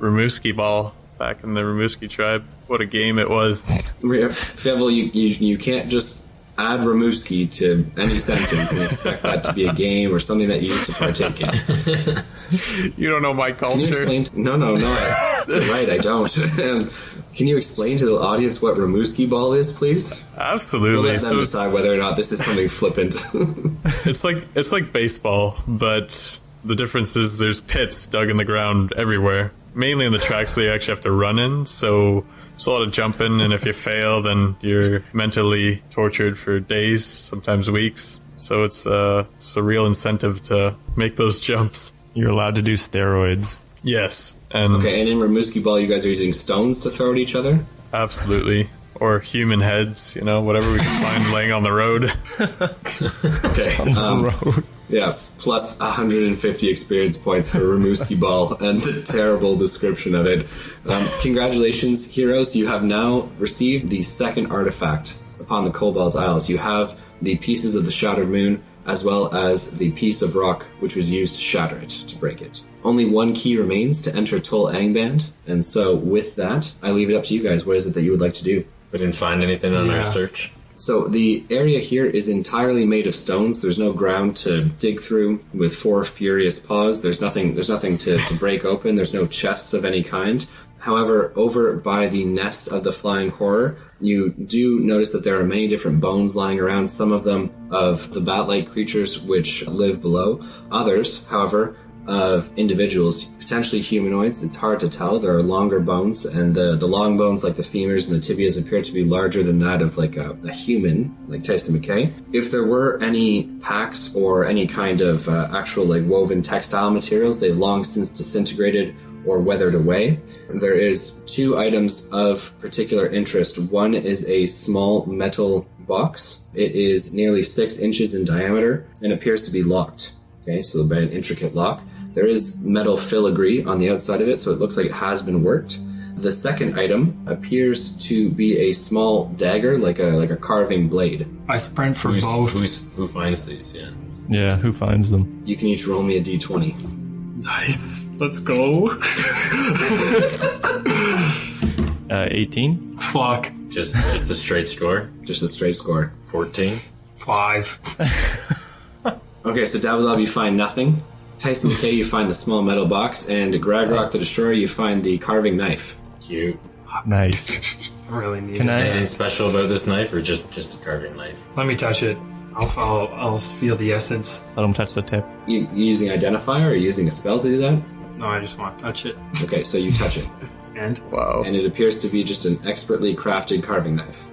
Speaker 2: Ramuski ball back in the Ramuski tribe. What a game it was.
Speaker 1: Fievel, you can't just add Ramuski to any sentence and expect that to be a game or something that you used to partake in.
Speaker 2: You don't know my
Speaker 1: Can you
Speaker 2: culture.
Speaker 1: explain? No. You're right, I don't. Can you explain to the audience what Ramuski ball is, please? We'll
Speaker 2: Absolutely.
Speaker 1: let them
Speaker 2: So it's,
Speaker 1: decide whether or not this is something flippant.
Speaker 2: it's like baseball, but the difference is there's pits dug in the ground everywhere. Mainly in the tracks that you actually have to run in, so it's a lot of jumping, and if you fail, then you're mentally tortured for days, sometimes weeks. So it's a real incentive to make those jumps.
Speaker 5: You're allowed to do steroids.
Speaker 2: Yes, and
Speaker 1: Okay, and in Ramuski ball, you guys are using stones to throw at each other?
Speaker 2: absolutely. Or human heads, whatever we can find laying on the road.
Speaker 1: Okay. Yeah, plus 150 experience points for Ramuski ball and the terrible description of it. Congratulations, heroes. You have now received the second artifact upon the Kobold's Isles. You have the pieces of the Shattered Moon, as well as the piece of rock which was used to shatter it, to break it. Only one key remains to enter Tol Angband, and so with that, I leave it up to you guys. What is it that you would like to do?
Speaker 4: We didn't find anything on our search.
Speaker 1: So the area here is entirely made of stones. There's no ground to dig through with 4 furious paws. There's nothing to break open. There's no chests of any kind. However, over by the nest of the flying horror, you do notice that there are many different bones lying around, some of them of the bat-like creatures which live below. Others, however, of individuals, potentially humanoids. It's hard to tell. There are longer bones, and the long bones, like the femurs and the tibias, appear to be larger than that of like a human, like Tyson McKay. If there were any packs or any kind of actual like woven textile materials, they've long since disintegrated or weathered away. There is 2 items of particular interest. One is a small metal box. It is nearly 6 inches in diameter and appears to be locked. Okay, so by an intricate lock. There is metal filigree on the outside of it, so it looks like it has been worked. The second item appears to be a small dagger, like a carving blade.
Speaker 3: I sprint for both.
Speaker 4: Who finds these? Yeah.
Speaker 5: Yeah, who finds them?
Speaker 1: You can each roll me a d20.
Speaker 3: Nice. Let's go.
Speaker 5: 18.
Speaker 3: Fuck.
Speaker 4: Just a straight score.
Speaker 1: Just a straight score.
Speaker 4: 14.
Speaker 3: 5.
Speaker 1: Okay, so Dabbledob, you find nothing. Tyson McKay, you find the small metal box, and Gragrock the Destroyer, you find the carving knife.
Speaker 4: Cute.
Speaker 5: Nice.
Speaker 3: I really need
Speaker 5: Can
Speaker 3: it.
Speaker 5: I?
Speaker 4: Anything special about this knife, or just a carving knife?
Speaker 3: Let me touch it. I'll feel the essence.
Speaker 5: Let him touch the tip.
Speaker 1: You using Identify or using a spell to do that?
Speaker 3: No, I just want to touch it.
Speaker 1: Okay, so you touch it.
Speaker 3: And?
Speaker 5: Wow.
Speaker 1: And it appears to be just an expertly crafted carving knife.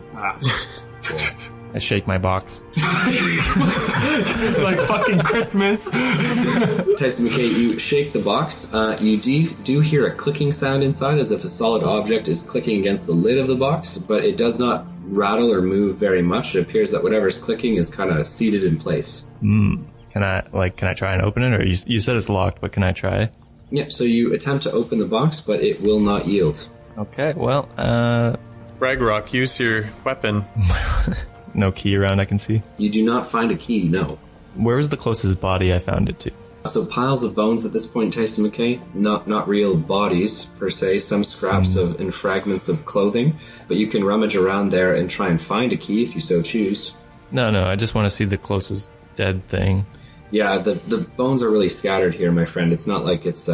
Speaker 4: Cool.
Speaker 5: I shake my box.
Speaker 3: Like fucking Christmas.
Speaker 1: Tyson McKay, you shake the box. You do hear a clicking sound inside, as if a solid object is clicking against the lid of the box, but it does not rattle or move very much. It appears that whatever's clicking is kind of seated in place.
Speaker 5: Can I try and open it? Or you said it's locked, but can I try?
Speaker 1: Yeah, so you attempt to open the box, but it will not yield.
Speaker 5: Okay, well,
Speaker 2: Ragrock, use your weapon.
Speaker 5: no key around I can see.
Speaker 1: You do not find a key, no.
Speaker 5: Where was the closest body I found it to?
Speaker 1: So piles of bones at this point, Tyson McKay, not real bodies per se, some scraps of and fragments of clothing, but you can rummage around there and try and find a key if you so choose.
Speaker 5: No, I just want to see the closest dead thing.
Speaker 1: Yeah, the bones are really scattered here, my friend. It's not like it's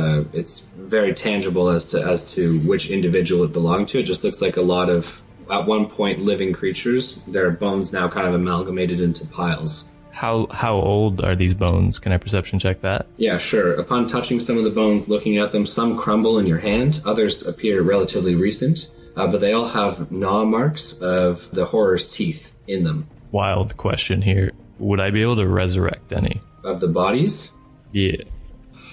Speaker 1: very tangible as to which individual it belonged to. It just looks like a lot of, at one point, living creatures. Their bones now kind of amalgamated into piles.
Speaker 5: How old are these bones? Can I perception check that?
Speaker 1: Yeah, sure. Upon touching some of the bones, looking at them, some crumble in your hand. Others appear relatively recent, but they all have gnaw marks of the horror's teeth in them.
Speaker 5: Wild question here. Would I be able to resurrect any?
Speaker 1: Of the bodies?
Speaker 5: Yeah.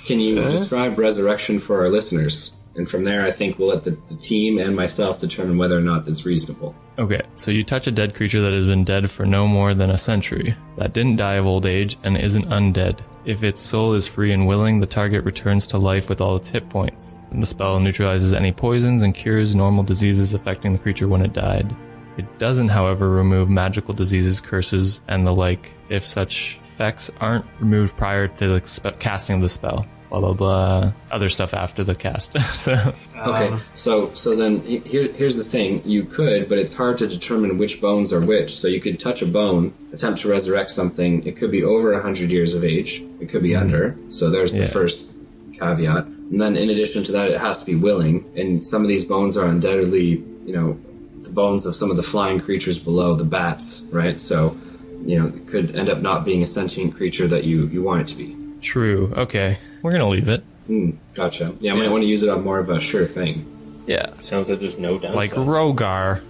Speaker 1: Can you describe resurrection for our listeners? And from there, I think we'll let the team and myself determine whether or not that's reasonable.
Speaker 5: Okay, so you touch a dead creature that has been dead for no more than a century, that didn't die of old age, and isn't undead. If its soul is free and willing, the target returns to life with all its hit points. And the spell neutralizes any poisons and cures normal diseases affecting the creature when it died. It doesn't, however, remove magical diseases, curses, and the like, if such effects aren't removed prior to the casting of the spell. Blah, blah, blah. Other stuff after the cast.
Speaker 1: Okay, so then here's the thing. You could, but it's hard to determine which bones are which. So you could touch a bone, attempt to resurrect something. It could be over 100 years of age. It could be under. So there's the first caveat. And then in addition to that, it has to be willing. And some of these bones are undoubtedly, the bones of some of the flying creatures below, the bats, right? So, it could end up not being a sentient creature that you want it to be.
Speaker 5: True. Okay. We're going to leave it.
Speaker 1: Gotcha. Yeah, I might want to use it on more of a sure thing.
Speaker 5: Yeah.
Speaker 4: Sounds like there's no downside.
Speaker 5: Like Rogar.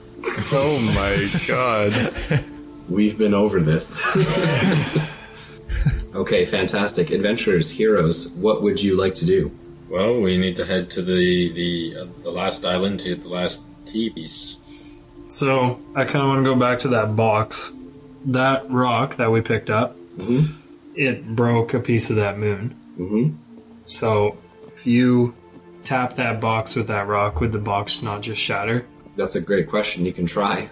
Speaker 2: Oh my god.
Speaker 1: We've been over this. Okay, fantastic. Adventurers, heroes, what would you like to do?
Speaker 4: Well, we need to head to the last island, to the last tea piece.
Speaker 3: So, I kind of want to go back to that box. That rock that we picked up, it broke a piece of that moon. So, if you tap that box with that rock, would the box not just shatter?
Speaker 1: That's a great question. You can try.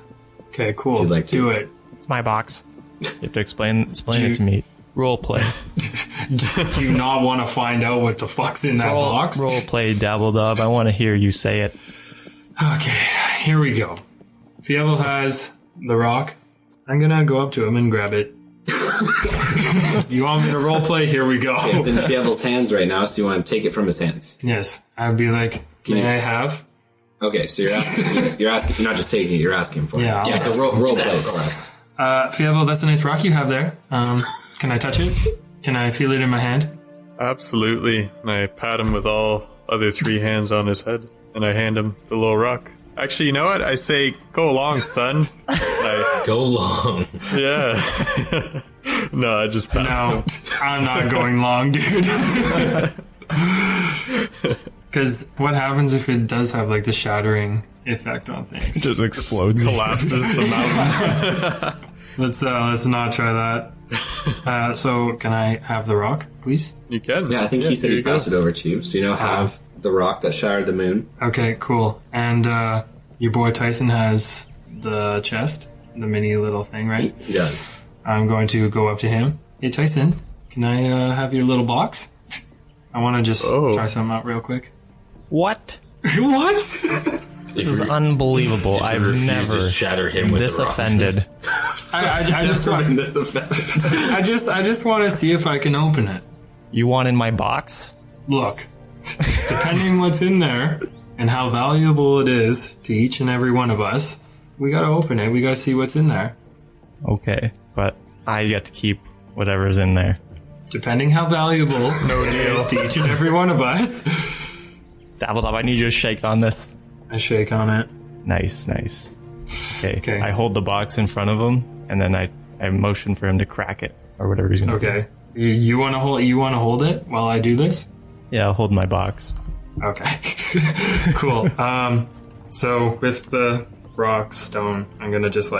Speaker 3: Okay, cool.
Speaker 1: If you'd like to.
Speaker 3: Do it.
Speaker 5: It's my box. You have to explain it to me. Role play.
Speaker 3: Do you not want to find out what the fuck's in that box?
Speaker 5: Role play, Dabbledob. I want to hear you say it.
Speaker 3: Okay, here we go. Fievel has the rock, I'm gonna go up to him and grab it. You want me to role play? Here we go.
Speaker 1: It's in Fievel's hands right now, so you want to take it from his hands.
Speaker 3: Yes, I'd be like, "Can I have?"
Speaker 1: Okay, so you're asking. You're not just taking it. You're asking for it.
Speaker 3: Yeah.
Speaker 1: So role play for us.
Speaker 3: Fievel, that's a nice rock you have there. Can I touch it? Can I feel it in my hand?
Speaker 2: Absolutely. And I pat him with all other 3 hands on his head, and I hand him the little rock. Actually, you know what? I say, go along, son.
Speaker 4: Go long.
Speaker 2: Yeah. No, I just pat him.
Speaker 3: No, I'm not going long, dude. Because what happens if it does have like the shattering effect on things?
Speaker 5: It just explodes.
Speaker 2: Collapses the mountain.
Speaker 3: Let's not try that. So can I have the rock, please?
Speaker 2: You can.
Speaker 1: Yeah, I think he said he'd pass it over to you, so you now have the rock that shattered the moon.
Speaker 3: Okay, cool. And your boy Tyson has the chest, the mini little thing, right?
Speaker 1: He does.
Speaker 3: I'm going to go up to him. Hey, Tyson, can I have your little box? I want to just try something out real quick.
Speaker 5: What?
Speaker 3: What?
Speaker 5: This is unbelievable. I've never
Speaker 4: shatter him with
Speaker 5: this
Speaker 4: the rock.
Speaker 5: offended.
Speaker 3: I just want to see if I can open it.
Speaker 5: You want in my box?
Speaker 3: Look, depending what's in there and how valuable it is to each and every one of us, we gotta open it. We gotta see what's in there.
Speaker 5: Okay, but I get to keep whatever's in there.
Speaker 3: Depending how valuable it is to each and every one of us.
Speaker 5: Dabbletop, I need you to shake on this.
Speaker 3: I shake on it.
Speaker 5: Nice. Okay. I hold the box in front of him, and then I motion for him to crack it, or whatever he's gonna do.
Speaker 3: Okay. You wanna hold it while I do this?
Speaker 5: Yeah, I'll hold my box.
Speaker 3: Okay. Cool. So with the rock stone, I'm gonna just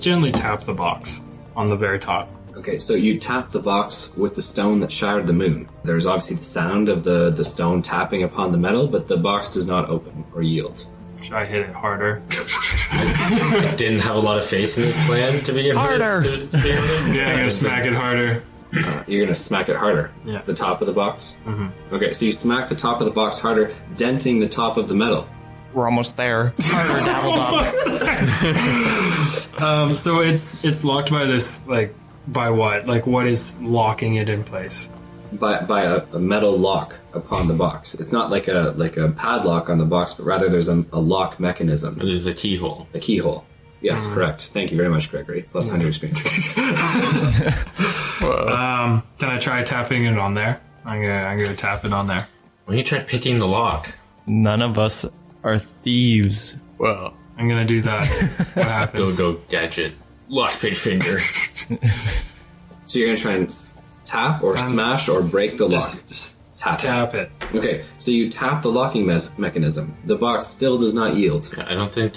Speaker 3: gently tap the box on the very top.
Speaker 1: Okay, so you tap the box with the stone that shattered the moon. There's obviously the sound of the stone tapping upon the metal, but the box does not open or yield.
Speaker 3: Should I hit it harder?
Speaker 4: I didn't have a lot of faith in this plan to begin
Speaker 5: Harder.
Speaker 4: with. To be honest.
Speaker 3: Yeah, I'm gonna smack it harder.
Speaker 1: You're going to smack it harder?
Speaker 3: Yeah.
Speaker 1: The top of the box? Mm-hmm. Okay, so you smack the top of the box harder, denting the top of the metal.
Speaker 5: We're almost there. Harder, Dabbletop.
Speaker 3: So it's locked by this, by what? What is locking it in place?
Speaker 1: By a metal lock upon the box. It's not like a padlock on the box, but rather there's a lock mechanism.
Speaker 4: There's a keyhole.
Speaker 1: A keyhole. Yes, correct. Thank you very much, Gregory. Plus 100 experience.
Speaker 3: Can I try tapping it on there? I'm gonna tap it on there.
Speaker 4: Why don't you try picking the lock?
Speaker 5: None of us are thieves.
Speaker 2: Well,
Speaker 3: I'm gonna do that. What happens?
Speaker 4: Go, gadget. Lock page finger.
Speaker 1: So you're going to try and tap or smash or break the lock?
Speaker 3: Just
Speaker 1: Tap
Speaker 3: it.
Speaker 1: Okay, so you tap the locking mechanism. The box still does not yield.
Speaker 4: I don't think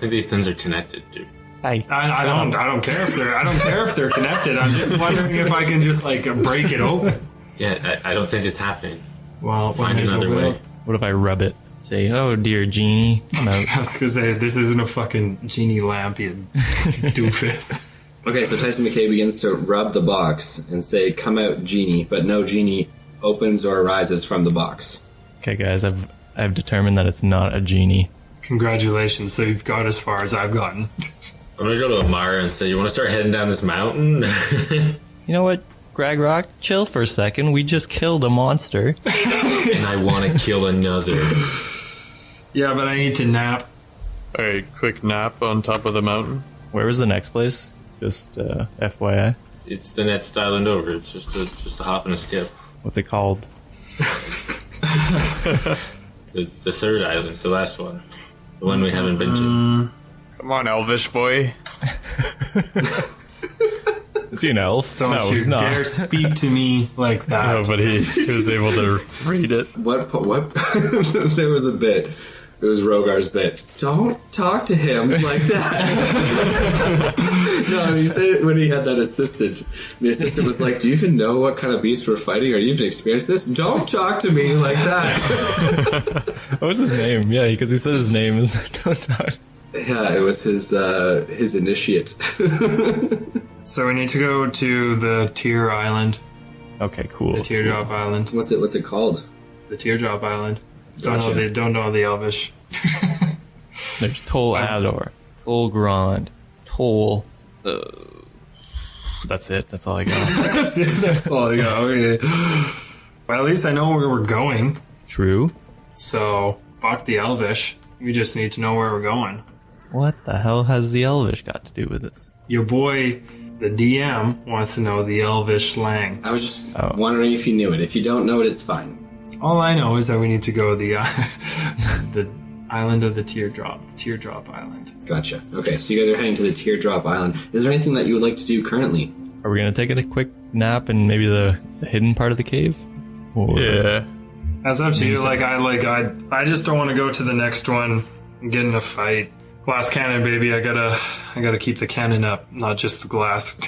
Speaker 4: these things are connected, dude.
Speaker 5: Hey,
Speaker 3: I don't care if they're connected. I'm just wondering if I can just break it open.
Speaker 4: Yeah, I don't think it's happening.
Speaker 3: Well,
Speaker 4: Find another way.
Speaker 5: what if I rub it? Say, oh dear genie, come out.
Speaker 3: I was gonna say, this isn't a fucking genie lamp, you doofus.
Speaker 1: Okay, so Tyson McKay begins to rub the box and say, "Come out, genie," but no genie opens or arises from the box.
Speaker 5: Okay, guys, I've determined that it's not a genie.
Speaker 3: Congratulations, so you've got as far as I've gotten.
Speaker 4: I'm gonna go to Amara and say, "You want to start heading down this mountain?"
Speaker 5: You know what, Greg Rock? Chill for a second. We just killed a monster.
Speaker 4: And I want to kill another.
Speaker 3: Yeah, but I need to nap.
Speaker 2: alright, quick nap on top of the mountain.
Speaker 5: Where was the next place? Just FYI.
Speaker 4: It's the next island over. It's just a hop and a skip.
Speaker 5: What's it called?
Speaker 4: The third island, the last one. The one we haven't been to.
Speaker 2: Come on, Elvish boy.
Speaker 5: Is he an elf?
Speaker 3: Don't
Speaker 5: no,
Speaker 3: you
Speaker 5: he's not.
Speaker 3: dare speak to me like that.
Speaker 2: No, but he was able to read it.
Speaker 1: What? There was a bit. It was Rogar's bit. Don't talk to him like that. No, he said it when he had that assistant. The assistant was like, "Do you even know what kind of beast we're fighting? Are you even experienced this? Don't talk to me like that."
Speaker 5: What was his name? Yeah, because he said his name is don't talk.
Speaker 1: Yeah, it was his initiate.
Speaker 3: So we need to go to the Tear Island.
Speaker 5: Okay, cool.
Speaker 3: The Teardrop Island.
Speaker 1: What's it called?
Speaker 3: The Teardrop Island.
Speaker 1: Gotcha.
Speaker 3: Don't know the Elvish.
Speaker 5: There's Tol Ador, Tol Grand, Toll. That's it. That's all I got.
Speaker 3: That's all I got. Okay. Well, at least I know where we're going.
Speaker 5: True.
Speaker 3: So, fuck the Elvish. We just need to know where we're going.
Speaker 5: What the hell has the Elvish got to do with this?
Speaker 3: Your boy, the DM, wants to know the Elvish slang.
Speaker 1: I was just wondering if you knew it. If you don't know it, it's fine.
Speaker 3: All I know is that we need to go the island of the Teardrop. Teardrop Island.
Speaker 1: Gotcha. Okay, so you guys are heading to the Teardrop Island. Is there anything that you would like to do currently?
Speaker 5: Are we going to take a quick nap in maybe the hidden part of the cave? Or
Speaker 2: Yeah.
Speaker 3: That's up to you. I just don't want to go to the next one and get in a fight. Glass cannon, baby. I gotta keep the cannon up, not just the glass.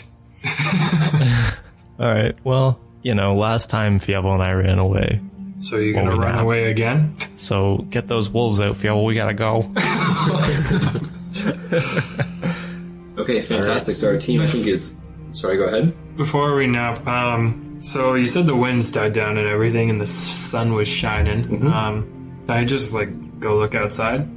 Speaker 5: Alright, well, last time Fievel and I ran away.
Speaker 3: So you're gonna run away again?
Speaker 5: So get those wolves out, Fievel. We gotta go.
Speaker 1: Okay, fantastic. So our team, I think, is... Sorry, go ahead.
Speaker 3: Before we nap, so you said the winds died down and everything, and the sun was shining. Can I just go look outside,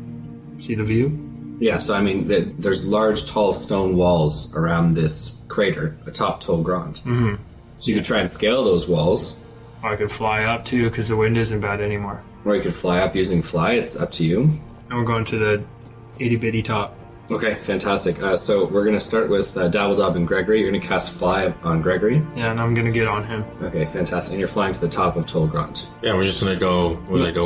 Speaker 3: see the view?
Speaker 1: Yeah, so I mean, there's large, tall stone walls around this crater atop Tol Grand. Mm-hmm. So you could try and scale those walls.
Speaker 3: Or I could fly up too, because the wind isn't bad anymore.
Speaker 1: Or you could fly up using fly. It's up to you.
Speaker 3: And we're going to the itty-bitty top.
Speaker 1: Okay, fantastic. So we're going to start with Dabbledob and Gregory. You're going to cast fly on Gregory.
Speaker 3: Yeah, and I'm going to get on him.
Speaker 1: Okay, fantastic. And you're flying to the top of Tol Grand.
Speaker 4: Yeah, we're just gonna go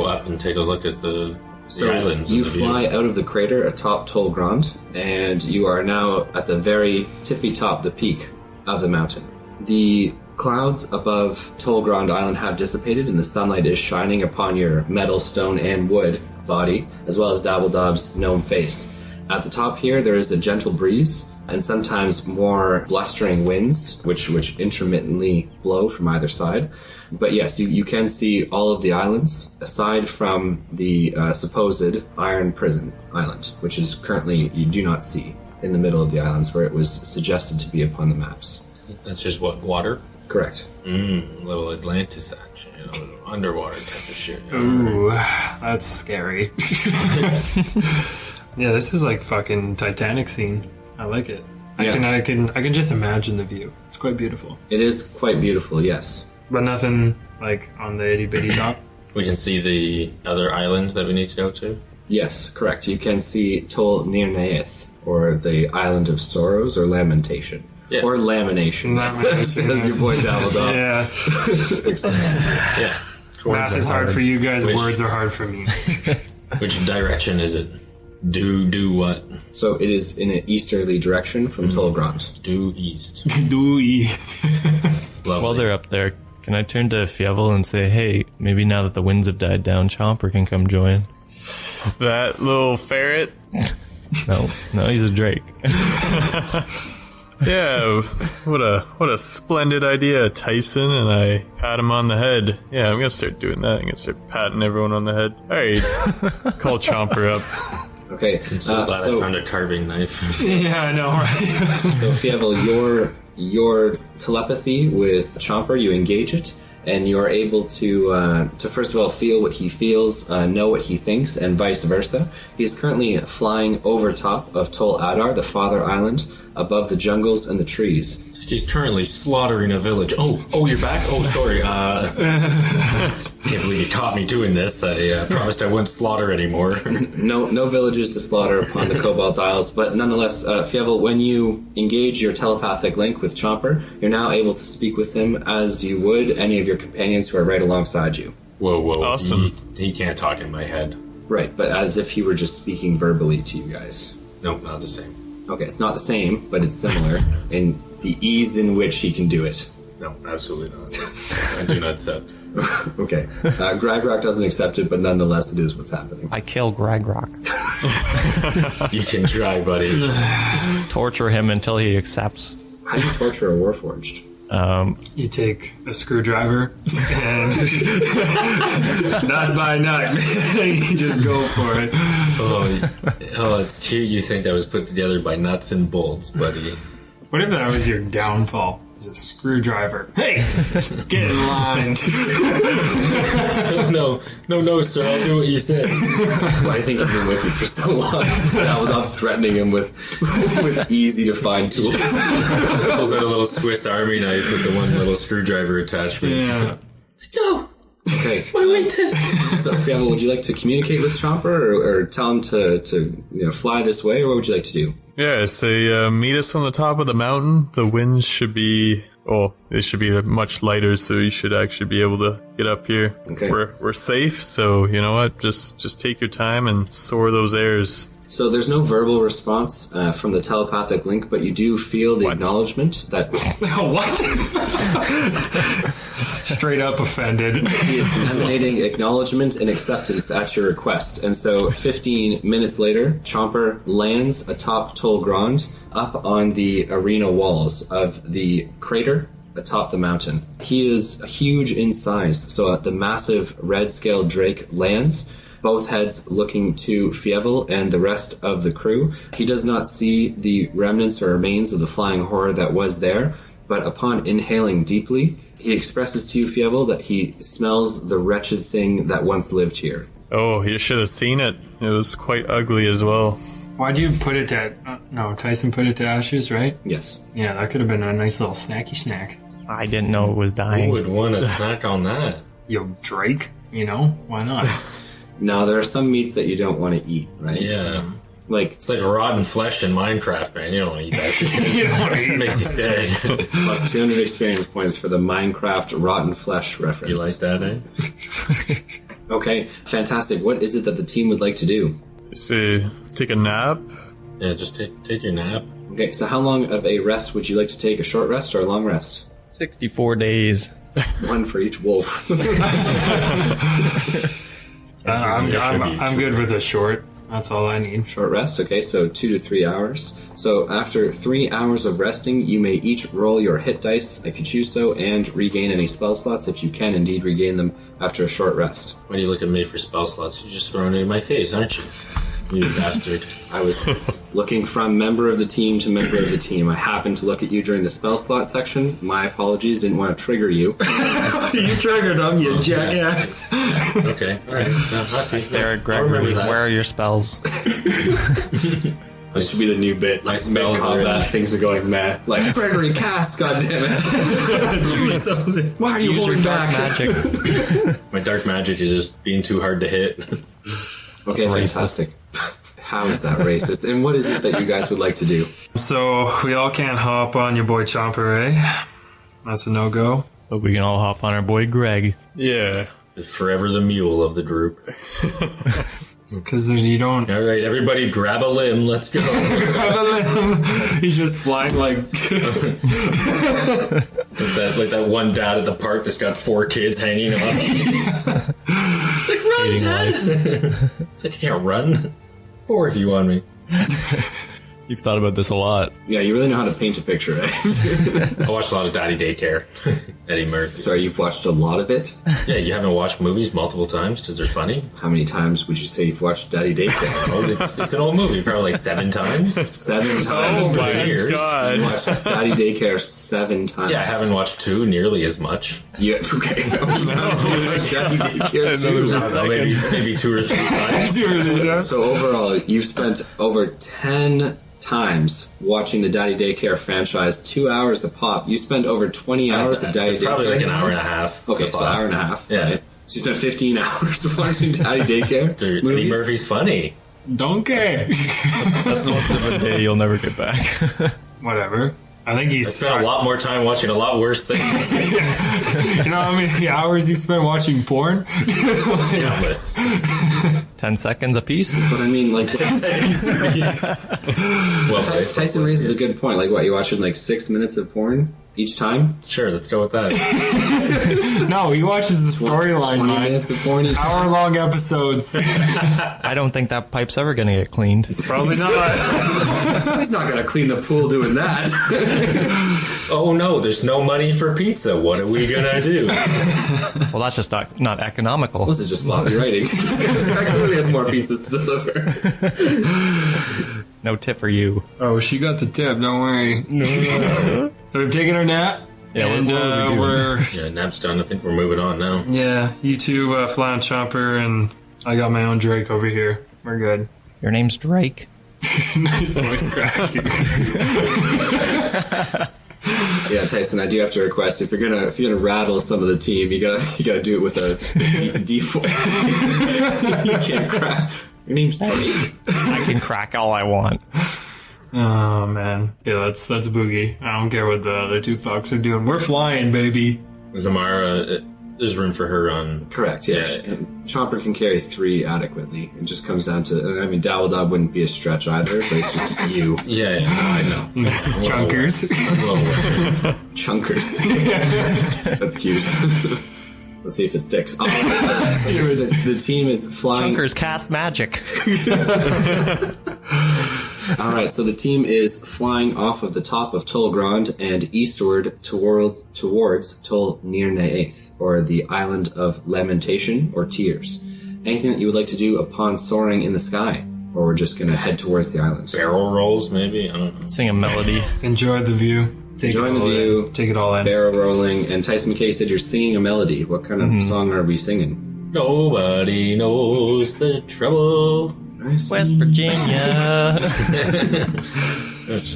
Speaker 4: up and take a look at the islands.
Speaker 1: You fly out of the crater atop Tol Grand, and you are now at the very tippy top, the peak of the mountain. The clouds above Tol Grand Island have dissipated, and the sunlight is shining upon your metal, stone, and wood body, as well as Dabbledob's gnome face. At the top here, there is a gentle breeze, and sometimes more blustering winds, which intermittently blow from either side. But yes, you can see all of the islands, aside from the supposed Iron Prison Island, which is currently you do not see in the middle of the islands where it was suggested to be upon the maps.
Speaker 4: That's just what, water?
Speaker 1: Correct.
Speaker 4: Little Atlantis action, underwater type of shit.
Speaker 3: Ooh, that's scary. Yeah, this is like fucking Titanic scene. I like it.
Speaker 1: Yeah.
Speaker 3: I can just imagine the view. It's quite beautiful.
Speaker 1: It is quite beautiful, yes.
Speaker 3: But nothing like on the itty bitty top.
Speaker 4: We can see the other island that we need to go to?
Speaker 1: Yes, correct. You can see Tol Nirnaeth, or the Island of Sorrows, or Lamentation. Yeah. Or Lamination, as your boy Dabbledob.
Speaker 3: Yeah.
Speaker 4: Yeah.
Speaker 3: Math is hard for you guys, words are hard for me.
Speaker 4: Which direction is it? Do what?
Speaker 1: So it is in an easterly direction from Tol Grand.
Speaker 4: Due east.
Speaker 3: Due east.
Speaker 5: While they're up there, can I turn to Fievel and say, hey, maybe now that the winds have died down, Chomper can come join?
Speaker 2: That little ferret?
Speaker 5: No, he's a drake.
Speaker 2: Yeah, what a splendid idea, Tyson, and I pat him on the head. Yeah, I'm gonna start doing that. I'm gonna start patting everyone on the head. Alright, call Chomper up.
Speaker 1: Okay,
Speaker 4: I'm so glad I found a carving knife.
Speaker 3: Yeah, I know, right?
Speaker 1: So Fievel, your telepathy with Chomper, you engage it, and you are able to first of all feel what he feels, know what he thinks, and vice versa. He is currently flying over top of Tol Adar, the Father Island, above the jungles and the trees.
Speaker 4: He's currently slaughtering a village. Oh, you're back? Oh, sorry. Can't believe you caught me doing this. I promised I wouldn't slaughter anymore.
Speaker 1: No villages to slaughter upon the Cobalt Isles, but nonetheless, Fievel, when you engage your telepathic link with Chomper, you're now able to speak with him as you would any of your companions who are right alongside you.
Speaker 4: Whoa.
Speaker 2: Awesome.
Speaker 4: He can't talk in my head.
Speaker 1: Right, but as if he were just speaking verbally to you guys.
Speaker 4: Nope, not the same.
Speaker 1: Okay, it's not the same, but it's similar in the ease in which he can do it.
Speaker 4: No, absolutely not. I do not accept.
Speaker 1: Okay. Gragrock doesn't accept it, but nonetheless it is what's happening.
Speaker 5: I kill Gragrock.
Speaker 4: You can try, buddy.
Speaker 5: Torture him until he accepts.
Speaker 1: How do you torture a Warforged?
Speaker 3: You take a screwdriver and nut by nut, you just go for it.
Speaker 4: Oh, it's cute. You think that was put together by nuts and bolts, buddy.
Speaker 3: What if that was your downfall? There's a screwdriver. Hey, get in line.
Speaker 4: No, sir. I'll do what you said.
Speaker 1: Why do you think he's been with you for so long? Now without threatening him with easy to find tools.
Speaker 4: Pulls out a little Swiss Army knife with the one little screwdriver attachment.
Speaker 3: Yeah.
Speaker 4: Let's go.
Speaker 1: Okay.
Speaker 4: My witness.
Speaker 1: So, Fievel, would you like to communicate with Chomper or tell him to fly this way, or what would you like to do?
Speaker 2: Yeah, say, meet us on the top of the mountain. The winds should be, they should be much lighter, so you should actually be able to get up here.
Speaker 1: Okay.
Speaker 2: We're safe, so you know what? Just take your time and soar those airs.
Speaker 1: So there's no verbal response from the telepathic link, but you do feel the acknowledgement that...
Speaker 3: What? Straight up offended.
Speaker 1: He is emanating acknowledgement and acceptance at your request. And so 15 minutes later, Chomper lands atop Tol Grand up on the arena walls of the crater atop the mountain. He is huge in size, so the massive red-scaled drake lands, both heads looking to Fievel and the rest of the crew. He does not see the remnants or remains of the flying horror that was there, but upon inhaling deeply, he expresses to you, Fievel, that he smells the wretched thing that once lived here.
Speaker 2: Oh, you should have seen it. It was quite ugly as well.
Speaker 3: Why'd you put it to... no, Tyson put it to ashes, right?
Speaker 1: Yes.
Speaker 3: Yeah, that could have been a nice little snacky snack.
Speaker 5: I didn't know it was dying.
Speaker 4: Who would want a snack on that?
Speaker 3: Yo, Drake, why not?
Speaker 1: Now, there are some meats that you don't want to eat, right?
Speaker 4: Yeah.
Speaker 1: Like,
Speaker 4: it's like rotten flesh in Minecraft, man. You don't want to eat that shit.
Speaker 3: You don't want to eat
Speaker 4: It makes you sad.
Speaker 1: plus 200 experience points for the Minecraft rotten flesh reference.
Speaker 4: You like that, eh?
Speaker 1: Okay, fantastic. What is it that the team would like to do?
Speaker 2: Say, take a nap?
Speaker 4: Yeah, just take your nap.
Speaker 1: Okay, so how long of a rest would you like to take? A short rest or a long rest?
Speaker 5: 64 days.
Speaker 1: One for each wolf.
Speaker 3: I'm good with a short. That's all I need.
Speaker 1: Short rest, okay, so 2 to 3 hours. So after 3 hours of resting, you may each roll your hit dice if you choose so, and regain any spell slots if you can indeed regain them after a short rest.
Speaker 4: When you look at me for spell slots, you're just throwing it in my face, aren't you? You bastard.
Speaker 1: I was looking from member of the team to member of the team. I happened to look at you during the spell slot section. My apologies, didn't want to trigger you.
Speaker 3: You triggered him, you jackass.
Speaker 4: Okay, alright.
Speaker 5: I stare at Gregory. Where are your spells?
Speaker 1: This should be the new bit. Like,
Speaker 4: spells
Speaker 1: mid-combat, things are going mad. Like, Gregory, cast, goddammit. Why are you
Speaker 5: Use your
Speaker 1: holding
Speaker 5: dark
Speaker 1: back?
Speaker 5: magic.
Speaker 4: My dark magic is just being too hard to hit.
Speaker 1: Okay, fantastic. How is that racist? And what is it that you guys would like to do?
Speaker 3: So, we all can't hop on your boy Chomper, eh? That's a no-go.
Speaker 5: But we can all hop on our boy Greg.
Speaker 2: Yeah.
Speaker 4: Forever the mule of the group.
Speaker 3: Because you don't...
Speaker 4: Alright, everybody grab a limb, let's go.
Speaker 3: He's just flying like...
Speaker 4: like that one dad at the park that's got 4 kids hanging on. Like, run, Dad! It's like, you can't run. 4 if you want me.
Speaker 5: You've thought about this a lot.
Speaker 1: Yeah, you really know how to paint a picture, eh?
Speaker 4: I watched a lot of Daddy Daycare. Eddie Murphy.
Speaker 1: Sorry, you've watched a lot of it?
Speaker 4: Yeah, you haven't watched movies multiple times because they're funny?
Speaker 1: How many times would you say you've watched Daddy Daycare?
Speaker 4: Oh, it's an old movie, probably like 7 times.
Speaker 1: 7 times.
Speaker 2: Oh my God.
Speaker 1: You watched Daddy Daycare 7 times.
Speaker 4: Yeah, I haven't watched 2 nearly as much.
Speaker 1: Yeah, okay. How many times did you watch Daddy Daycare 2?
Speaker 4: I don't know, maybe 2 or 3 times.
Speaker 1: So overall, you've spent over 10 times watching the Daddy Daycare franchise, 2 hours a pop. You spend over 20 hours of Daddy Daycare.
Speaker 4: Probably like an hour and a half.
Speaker 1: Okay, so an hour and a half.
Speaker 4: Yeah.
Speaker 1: Right? So you spent 15 hours watching Daddy Daycare
Speaker 4: Eddie
Speaker 1: movies?
Speaker 4: Murphy's funny.
Speaker 3: Don't care.
Speaker 5: That's most of a day you'll never get back.
Speaker 3: Whatever. I think
Speaker 4: I
Speaker 3: he's...
Speaker 4: spent a lot more time watching a lot worse things.
Speaker 3: You know how many hours he spent watching porn?
Speaker 4: Countless.
Speaker 5: 10 seconds a piece?
Speaker 1: But I mean, like,
Speaker 4: Well,
Speaker 1: Tyson raises a good point. Like, what, you watching like 6 minutes of porn each time?
Speaker 4: sure, let's go with that.
Speaker 3: No, he watches the storyline,
Speaker 1: 20
Speaker 3: man.
Speaker 1: minutes of porn each time?
Speaker 3: Hour-long episodes.
Speaker 5: I don't think that pipe's ever gonna get cleaned.
Speaker 3: Probably not.
Speaker 1: He's not going to clean the pool doing that.
Speaker 4: Oh no, there's no money for pizza. What are we gonna do?
Speaker 5: Well, that's just not economical.
Speaker 1: This is just sloppy writing. Zach clearly has more pizzas to deliver.
Speaker 5: No tip for you.
Speaker 3: Oh, she got the tip, don't worry. So we've taken our nap.
Speaker 5: Yeah,
Speaker 3: And
Speaker 5: what are we doing?
Speaker 3: we're
Speaker 4: Yeah, nap's done. I think we're moving on now.
Speaker 3: you two fly on Chomper, and I got my own Drake over here. We're good.
Speaker 5: Your name's Drake.
Speaker 3: Nice voice crack.
Speaker 1: Yeah, Tyson, I do have to request if you're gonna rattle some of the team, you gotta do it with a D4. You can't crack. Your name's Drake.
Speaker 5: I can crack all I want.
Speaker 3: Oh man, yeah, that's Boogie. I don't care what the other two fucks are doing. We're flying, baby.
Speaker 4: Zamara, there's room for her on.
Speaker 1: Correct. Yeah.
Speaker 4: Yeah.
Speaker 1: Chomper can carry 3 adequately. It just comes down to. I mean, Dabbledob wouldn't be a stretch either, but it's just you.
Speaker 4: Yeah, no, I know.
Speaker 3: Chunkers.
Speaker 1: Chunkers. That's cute. Let's see if it sticks. Oh, the team is flying.
Speaker 5: Chunkers cast magic.
Speaker 1: All right, so the team is flying off of the top of Tol Grand and eastward towards Tol Neath, or the island of lamentation or tears. Anything that you would like to do upon soaring in the sky, or we're just going to head towards the island?
Speaker 4: Barrel rolls, maybe? I don't know.
Speaker 5: Sing a melody.
Speaker 3: Enjoy the view.
Speaker 1: Enjoying the view.
Speaker 3: Take it all in.
Speaker 1: Barrel rolling, and Tyson McKay said you're singing a melody. What kind of song are we singing?
Speaker 4: Nobody knows the trouble.
Speaker 1: Nice.
Speaker 5: West Virginia.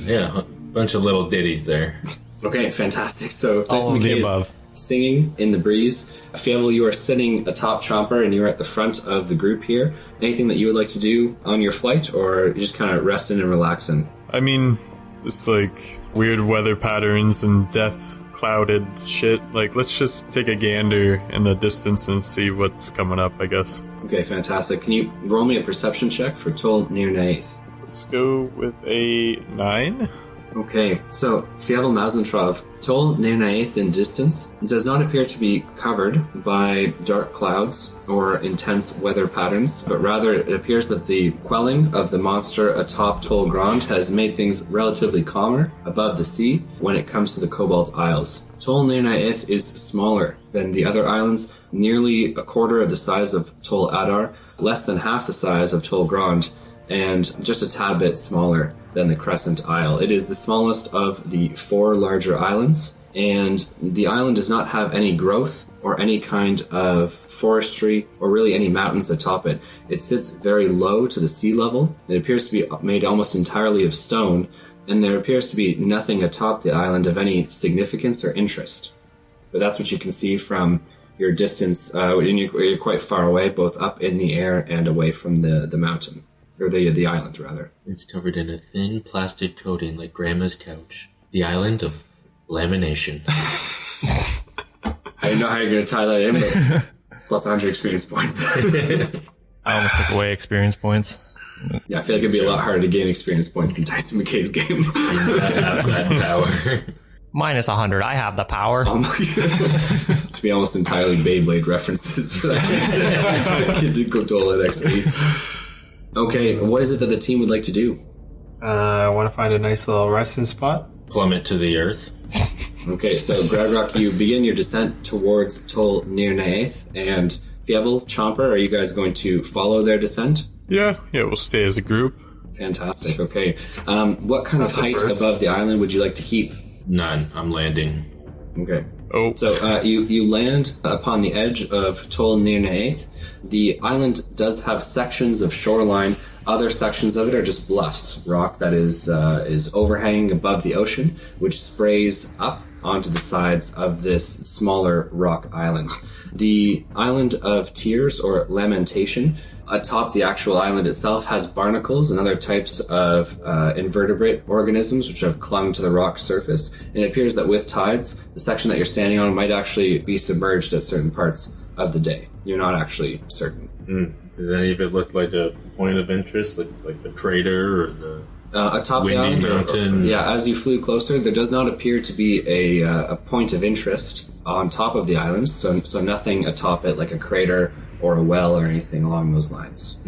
Speaker 4: Yeah, a bunch of little ditties there.
Speaker 1: Okay, fantastic. So
Speaker 5: All
Speaker 1: Tyson
Speaker 5: of the
Speaker 1: McKay
Speaker 5: above.
Speaker 1: is singing in the breeze. Fievel, you are sitting atop Chomper, and you're at the front of the group here. Anything that you would like to do on your flight, or you just kind of resting and relaxing?
Speaker 2: I mean, it's like weird weather patterns and death clouded shit. Like, let's just take a gander in the distance and see what's coming up, I guess.
Speaker 1: Okay, fantastic. Can you roll me a perception check for Tol Neath?
Speaker 2: Let's go with a 9.
Speaker 1: Okay, so Fievel Mazentrov, Tol Neath in distance does not appear to be covered by dark clouds or intense weather patterns, but rather it appears that the quelling of the monster atop Tol Grand has made things relatively calmer above the sea when it comes to the Cobalt Isles. Tol Neath is smaller than the other islands, nearly a quarter of the size of Tol Adar, less than half the size of Tol Grand, and just a tad bit smaller than the Crescent Isle. It is the smallest of the 4 larger islands, and the island does not have any growth or any kind of forestry or really any mountains atop it. It sits very low to the sea level. It appears to be made almost entirely of stone, and there appears to be nothing atop the island of any significance or interest. But that's what you can see from your distance, and you're quite far away, both up in the air and away from the mountain. Or the island, rather.
Speaker 4: It's covered in a thin plastic coating like Grandma's couch. The island of lamination.
Speaker 1: I don't know how you're going to tie that in, but plus 100 experience points.
Speaker 5: I almost took away experience points.
Speaker 1: Yeah, I feel like it'd be a lot harder to gain experience points than Tyson McKay's game.
Speaker 4: I have that power.
Speaker 5: Minus 100. I have the power.
Speaker 1: To be almost entirely Beyblade references for that kid did go dole at XP. Okay, what is it that the team would like to do?
Speaker 3: I want to find a nice little resting spot.
Speaker 4: Plummet to the earth.
Speaker 1: Okay, so Gragrock, you begin your descent towards Tol Neath, and Fievel, Chomper, are you guys going to follow their descent?
Speaker 2: Yeah, we'll stay as a group.
Speaker 1: Fantastic, okay. What kind of
Speaker 3: That's a
Speaker 1: height
Speaker 3: first.
Speaker 1: above the island would you like to keep?
Speaker 4: None. I'm landing.
Speaker 1: Okay.
Speaker 2: Oh,
Speaker 1: So you land upon the edge of Tol Neath. The island does have sections of shoreline. Other sections of it are just bluffs, rock that is overhanging above the ocean, which sprays up onto the sides of this smaller rock island. The island of Tears, or Lamentation, atop the actual island itself has barnacles and other types of invertebrate organisms which have clung to the rock surface. And it appears that with tides, the section that you're standing on might actually be submerged at certain parts of the day. You're not actually certain.
Speaker 4: Does any of it look like a point of interest, like the crater or the
Speaker 1: Atop the
Speaker 4: windy
Speaker 1: island,
Speaker 4: mountain?
Speaker 1: as you flew closer, there does not appear to be a point of interest on top of the island, so nothing atop it like a crater or a well or anything along those lines.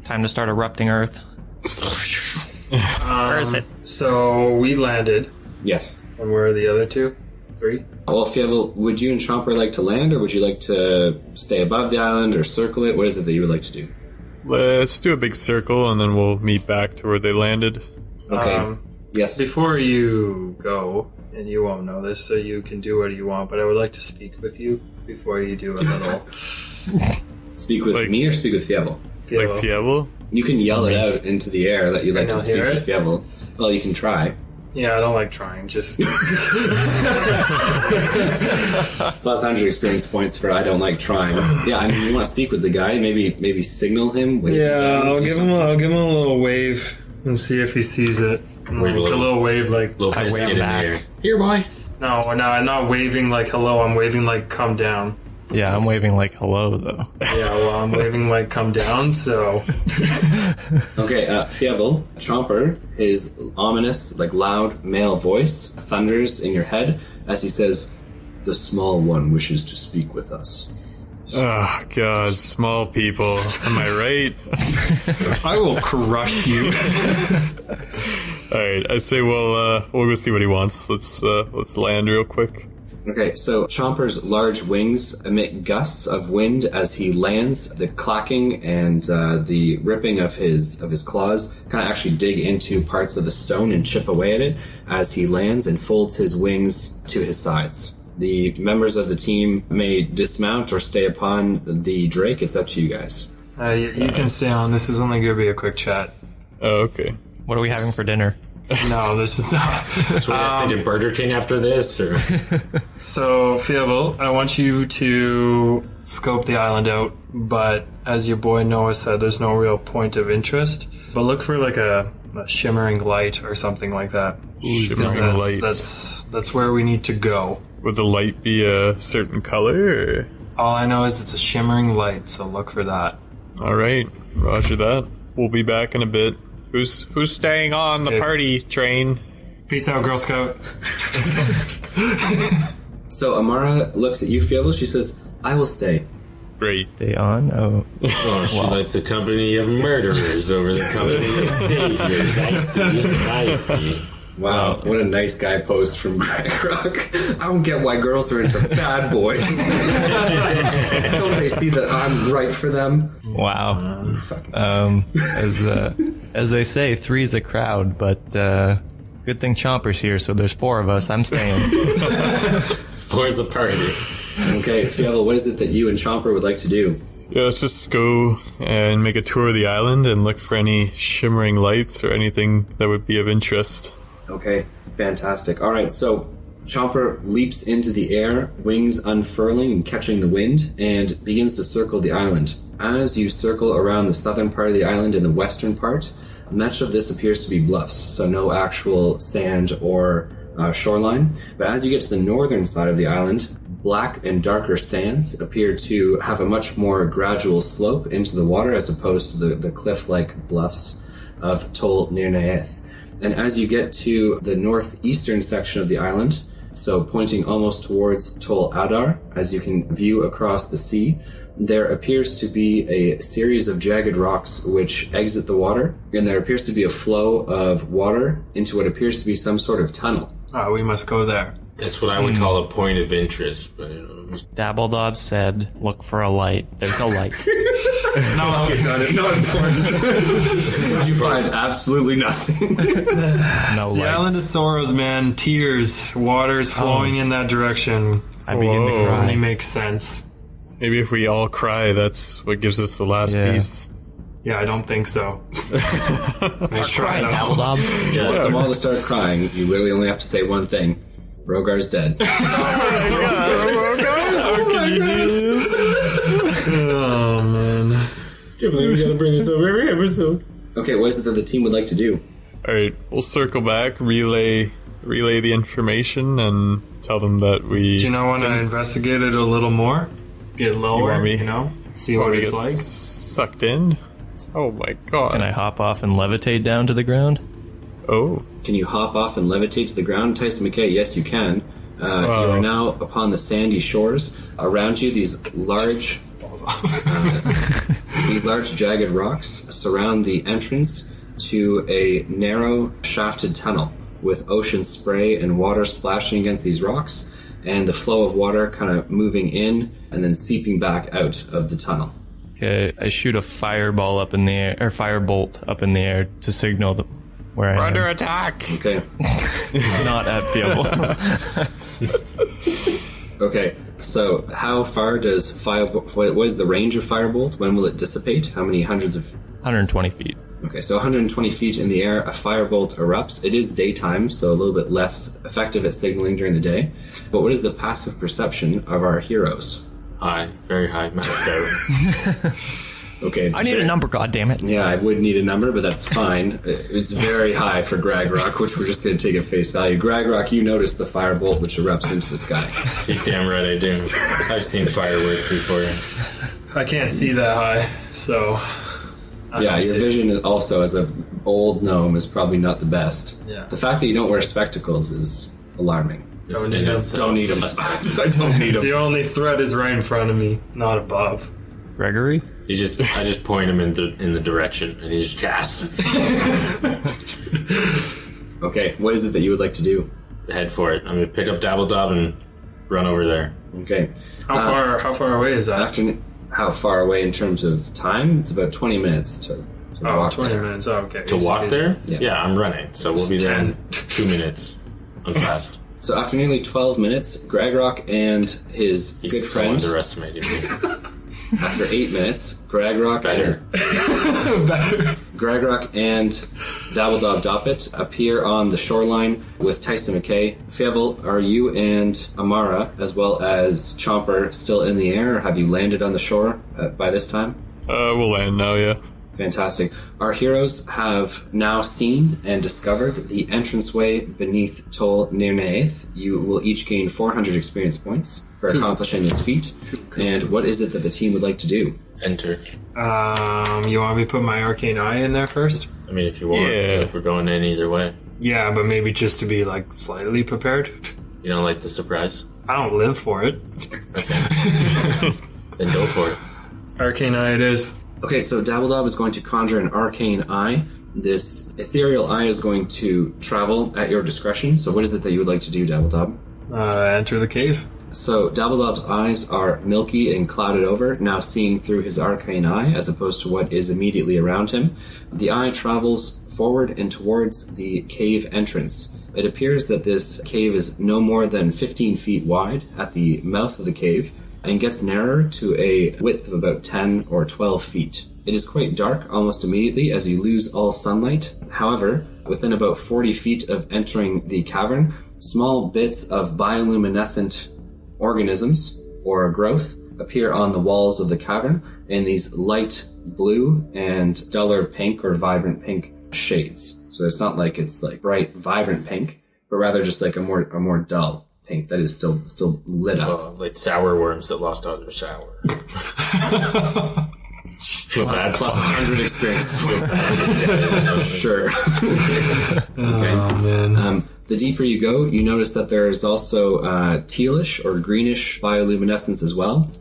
Speaker 5: Time to start erupting Earth. Where is it?
Speaker 3: So we landed.
Speaker 1: Yes.
Speaker 3: And where are the other two? 3?
Speaker 1: Well, Fievel, would you and Chomper like to land, or would you like to stay above the island or circle it? What is it that you would like to do?
Speaker 2: let's do a big circle and then we'll meet back to where they landed.
Speaker 1: Okay. Yes.
Speaker 3: Before you go and you won't know this, so you can do what you want, but I would like to speak with you before you do a little...
Speaker 1: Speak with me or speak with Fievel?
Speaker 2: Like Fievel?
Speaker 1: You can yell it out into the air that you'd like to speak with Fievel. Well, you can try.
Speaker 3: Yeah, I don't like trying, just...
Speaker 1: Plus 100 experience points for I don't like trying. Yeah, I mean, you want to speak with the guy, maybe signal him?
Speaker 3: I'll give him a little wave and see if he sees it.
Speaker 4: Wave
Speaker 3: a little wave, like...
Speaker 4: Little biscuit in the air. Here, boy.
Speaker 3: No, I'm not waving like hello, I'm waving like come down.
Speaker 5: Yeah, I'm waving like hello, though.
Speaker 3: Yeah, well, I'm waving like come down, so...
Speaker 1: Okay, Fievel, Chomper, his ominous, like loud male voice thunders in your head as he says, "The small one wishes to speak with us."
Speaker 2: Oh, God, small people. Am I right?
Speaker 3: I will crush you.
Speaker 2: Alright, I say we'll go see what he wants. Let's land real quick.
Speaker 1: Okay, so Chomper's large wings emit gusts of wind as he lands. The clacking and the ripping of his claws kind of actually dig into parts of the stone and chip away at it as he lands and folds his wings to his sides. The members of the team may dismount or stay upon the Drake. It's up to you guys.
Speaker 3: You can stay on. This is only going to be a quick chat.
Speaker 2: Oh, okay.
Speaker 5: What are we having for dinner?
Speaker 3: No, this is not.
Speaker 4: That's what I say to Burger King after this? Or?
Speaker 3: So, Fievel, I want you to scope the island out, but as your boy Noah said, there's no real point of interest. But look for like a shimmering light or something like that.
Speaker 2: Shimmering light.
Speaker 3: That's where we need to go.
Speaker 2: Would the light be a certain color? Or?
Speaker 3: All I know is it's a shimmering light, so look for that.
Speaker 2: Alright, roger that. We'll be back in a bit. Who's staying on the party train?
Speaker 3: Peace out, Girl Scout.
Speaker 1: So Amara looks at you, Fievel. She says, "I will stay."
Speaker 2: Great.
Speaker 5: Stay on? Oh.
Speaker 4: She likes the company of murderers over the company of saviors. I see.
Speaker 1: Wow, what a nice guy post from Greg Rock. I don't get why girls are into bad boys. Don't they see that I'm right for them?
Speaker 5: Wow. As they say, three's a crowd, but good thing Chomper's here, so there's four of us. I'm staying.
Speaker 4: Four's the party.
Speaker 1: Okay, Fievel, what is it that you and Chomper would like to do?
Speaker 2: Yeah, let's just go and make a tour of the island and look for any shimmering lights or anything that would be of interest.
Speaker 1: Okay, fantastic. All right, so Chomper leaps into the air, wings unfurling and catching the wind, and begins to circle the island. As you circle around the southern part of the island and the western part, much of this appears to be bluffs, so no actual sand or shoreline. But as you get to the northern side of the island, black and darker sands appear to have a much more gradual slope into the water as opposed to the cliff-like bluffs of Tol Nirnaeth. And as you get to the northeastern section of the island, so pointing almost towards Tol Adar, as you can view across the sea, there appears to be a series of jagged rocks which exit the water, and there appears to be a flow of water into what appears to be some sort of tunnel.
Speaker 3: We must go there.
Speaker 4: That's what I would call a point of interest. But,
Speaker 5: Dabbledob said, look for a light. There's no light.
Speaker 1: No, it's not important. You find absolutely nothing.
Speaker 5: No
Speaker 3: The
Speaker 5: lights.
Speaker 3: island of sorrows, man. Tears. Water's flowing in that direction.
Speaker 5: I begin to cry.
Speaker 3: Only makes sense.
Speaker 2: Maybe if we all cry, that's what gives us the last piece.
Speaker 3: Yeah, I don't think so. Nice try, though.
Speaker 5: Dabbledob.
Speaker 1: You want them all to start crying, you literally only have to say one thing. Rogar's dead.
Speaker 3: How can you do this? Oh, man.
Speaker 4: I can't believe we gotta bring this up every episode.
Speaker 1: Okay, what is it that the team would like to do?
Speaker 2: Alright, we'll circle back, relay the information, and tell them that we...
Speaker 3: Do you know when I investigated a little more? Get lower,
Speaker 2: want me-
Speaker 3: See what it's
Speaker 2: get
Speaker 3: like?
Speaker 2: sucked in? Oh my god.
Speaker 5: Can I hop off and levitate down to the ground?
Speaker 2: Oh.
Speaker 1: Can you hop off and levitate to the ground? Tyson McKay, yes you can. You are now upon the sandy shores. Around you, these large jagged rocks surround the entrance to a narrow shafted tunnel with ocean spray and water splashing against these rocks, and the flow of water kind of moving in and then seeping back out of the tunnel.
Speaker 5: Okay, I shoot a firebolt up in the air to signal them. where
Speaker 2: We're
Speaker 5: I
Speaker 2: under
Speaker 5: am.
Speaker 2: attack.
Speaker 1: Okay.
Speaker 5: Not at Fievel.
Speaker 1: Okay. So, how far does Firebolt... What is the range of Firebolt? When will it dissipate? How many hundreds of...
Speaker 5: 120 feet.
Speaker 1: Okay, so 120 feet in the air, a firebolt erupts. It is daytime, so a little bit less effective at signaling during the day. But what is the passive perception of our heroes?
Speaker 4: High, very high. Maxed out.
Speaker 1: Okay, it's
Speaker 5: I need a number, goddammit.
Speaker 1: Yeah, I would need a number, but that's fine. It's very high for Gragrock, which we're just going to take at face value. Gragrock, you notice the firebolt which erupts into the sky.
Speaker 4: You're damn right I do. I've seen fireworks before.
Speaker 3: I can't see that high, so...
Speaker 1: Yeah, your vision is also, as an old gnome, is probably not the best.
Speaker 3: Yeah.
Speaker 1: The fact that you don't wear spectacles is alarming.
Speaker 3: Don't need them.
Speaker 1: Don't need them. I don't need them.
Speaker 3: The only threat is right in front of me, not above.
Speaker 5: Gregory?
Speaker 4: I just point him in the direction, and he just casts.
Speaker 1: Okay, what is it that you would like to do?
Speaker 4: Head for it. I'm gonna pick up Dabbledob and run over there.
Speaker 1: Okay.
Speaker 3: How far away is that?
Speaker 1: How far away in terms of time? It's about 20 minutes to walk
Speaker 3: 20
Speaker 1: there.
Speaker 3: minutes. Oh, okay.
Speaker 4: To walk there?
Speaker 1: Yeah.
Speaker 4: Yeah, I'm running, so we'll be there in 2 minutes. I'm fast.
Speaker 1: So after nearly 12 minutes, Gragrock and his
Speaker 4: He's
Speaker 1: good
Speaker 4: so
Speaker 1: friend...
Speaker 4: underestimating me.
Speaker 1: After 8 minutes, Gragrock
Speaker 4: Better.
Speaker 1: Gragrock and Dabbledob Doppet appear on the shoreline with Tyson McKay. Fievel, are you and Amara, as well as Chomper, still in the air, or have you landed on the shore by this time?
Speaker 2: We'll land now, yeah.
Speaker 1: Fantastic. Our heroes have now seen and discovered the entranceway beneath Tol Nirnaeth. You will each gain 400 experience points for accomplishing this feat. And what is it that the team would like to do?
Speaker 4: Enter.
Speaker 3: You want me to put my arcane eye in there first?
Speaker 4: I mean, if you want, I feel like we're going in either way.
Speaker 3: Yeah, but maybe just to be, like, slightly prepared.
Speaker 4: You don't like the surprise?
Speaker 3: I don't live for it.
Speaker 4: Then go for it.
Speaker 3: Arcane eye it is.
Speaker 1: Okay, so Dabbledob is going to conjure an arcane eye. This ethereal eye is going to travel at your discretion. So what is it that you would like to do, Dabbledob?
Speaker 3: Enter the cave.
Speaker 1: So Dabbledob's eyes are milky and clouded over, now seeing through his arcane eye as opposed to what is immediately around him. The eye travels forward and towards the cave entrance. It appears that this cave is no more than 15 feet wide at the mouth of the cave and gets narrower to a width of about 10 or 12 feet. It is quite dark almost immediately as you lose all sunlight. However, within about 40 feet of entering the cavern, small bits of bioluminescent organisms or growth appear on the walls of the cavern in these light blue and duller pink or vibrant pink shades. So it's not like it's like bright, vibrant pink, but rather just like a more dull pink that is still lit up.
Speaker 4: Like sour worms that lost all their sour. Feels bad.
Speaker 1: Plus 100 experience points. Sure. Okay.
Speaker 3: Oh, man.
Speaker 1: The deeper you go, you notice that there's also tealish or greenish bioluminescence as well.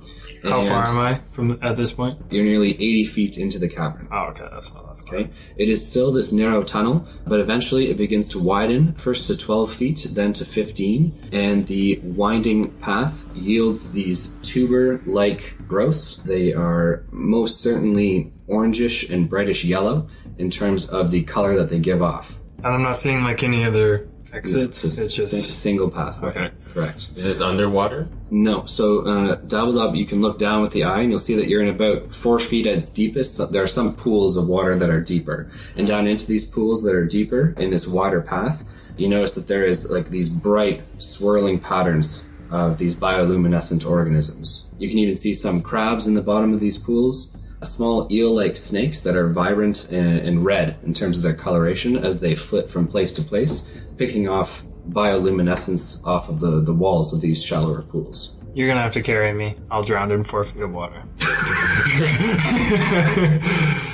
Speaker 3: How far am I from at this point?
Speaker 1: You're nearly 80 feet into the cavern.
Speaker 3: Oh, okay, that's not that far.
Speaker 1: Okay. It is still this narrow tunnel, but eventually it begins to widen, first to 12 feet, then to 15, and the winding path yields these tuber-like growths. They are most certainly orangish and brightish yellow in terms of the color that they give off.
Speaker 3: And I'm not seeing like any other exits. It's just
Speaker 1: single pathway.
Speaker 3: Okay.
Speaker 1: Correct.
Speaker 4: Is this underwater?
Speaker 1: No. So, Dabbledob, you can look down with the eye and you'll see that you're in about 4 feet at its deepest. There are some pools of water that are deeper. And down into these pools that are deeper in this wider path, you notice that there is like these bright swirling patterns of these bioluminescent organisms. You can even see some crabs in the bottom of these pools, small eel-like snakes that are vibrant and red in terms of their coloration as they flit from place to place, picking off bioluminescence off of the walls of these shallower pools.
Speaker 3: You're gonna have to carry me. I'll drown in 4 feet of water.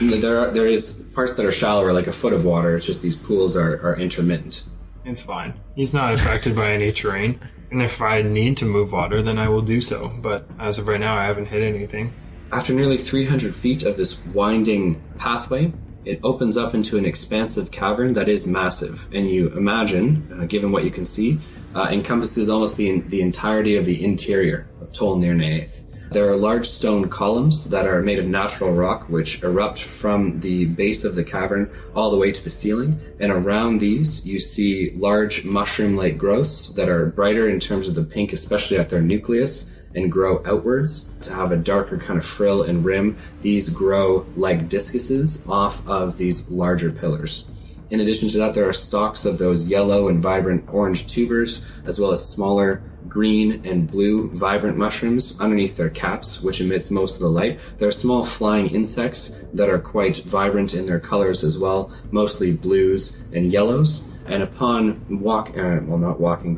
Speaker 1: There is parts that are shallower, like a foot of water. It's just these pools are intermittent.
Speaker 3: It's fine. He's not affected by any terrain. And if I need to move water, then I will do so. But as of right now, I haven't hit anything.
Speaker 1: After nearly 300 feet of this winding pathway, it opens up into an expansive cavern that is massive. And you imagine, given what you can see, encompasses almost the entirety of the interior of Tol Nirnaeth. There are large stone columns that are made of natural rock, which erupt from the base of the cavern all the way to the ceiling. And around these, you see large mushroom-like growths that are brighter in terms of the pink, especially at their nucleus, and grow outwards to have a darker kind of frill and rim. These grow like discuses off of these larger pillars. In addition to that, there are stalks of those yellow and vibrant orange tubers, as well as smaller green and blue vibrant mushrooms underneath their caps, which emits most of the light. There are small flying insects that are quite vibrant in their colors as well, mostly blues and yellows. And upon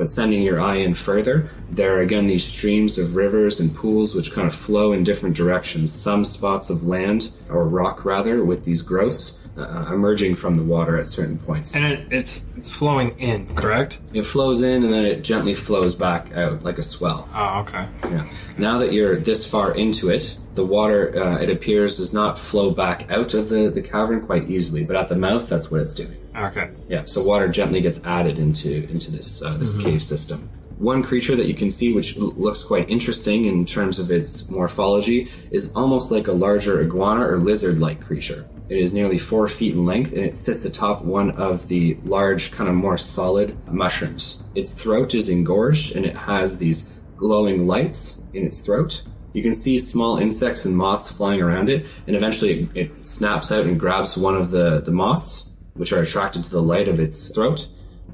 Speaker 1: sending your eye in further, there are again these streams of rivers and pools which kind of flow in different directions. Some spots of land, or rock rather, with these growths emerging from the water at certain points.
Speaker 3: And it's flowing in, correct?
Speaker 1: It flows in and then it gently flows back out like a swell.
Speaker 3: Oh, okay.
Speaker 1: Yeah. Now that you're this far into it, the water, it appears, does not flow back out of the cavern quite easily, but at the mouth, that's what it's doing.
Speaker 3: Okay.
Speaker 1: Yeah, so water gently gets added into this cave system. One creature that you can see, which looks quite interesting in terms of its morphology, is almost like a larger iguana or lizard-like creature. It is nearly 4 feet in length, and it sits atop one of the large, kind of more solid mushrooms. Its throat is engorged, and it has these glowing lights in its throat. You can see small insects and moths flying around it, and eventually it snaps out and grabs one of the moths, which are attracted to the light of its throat,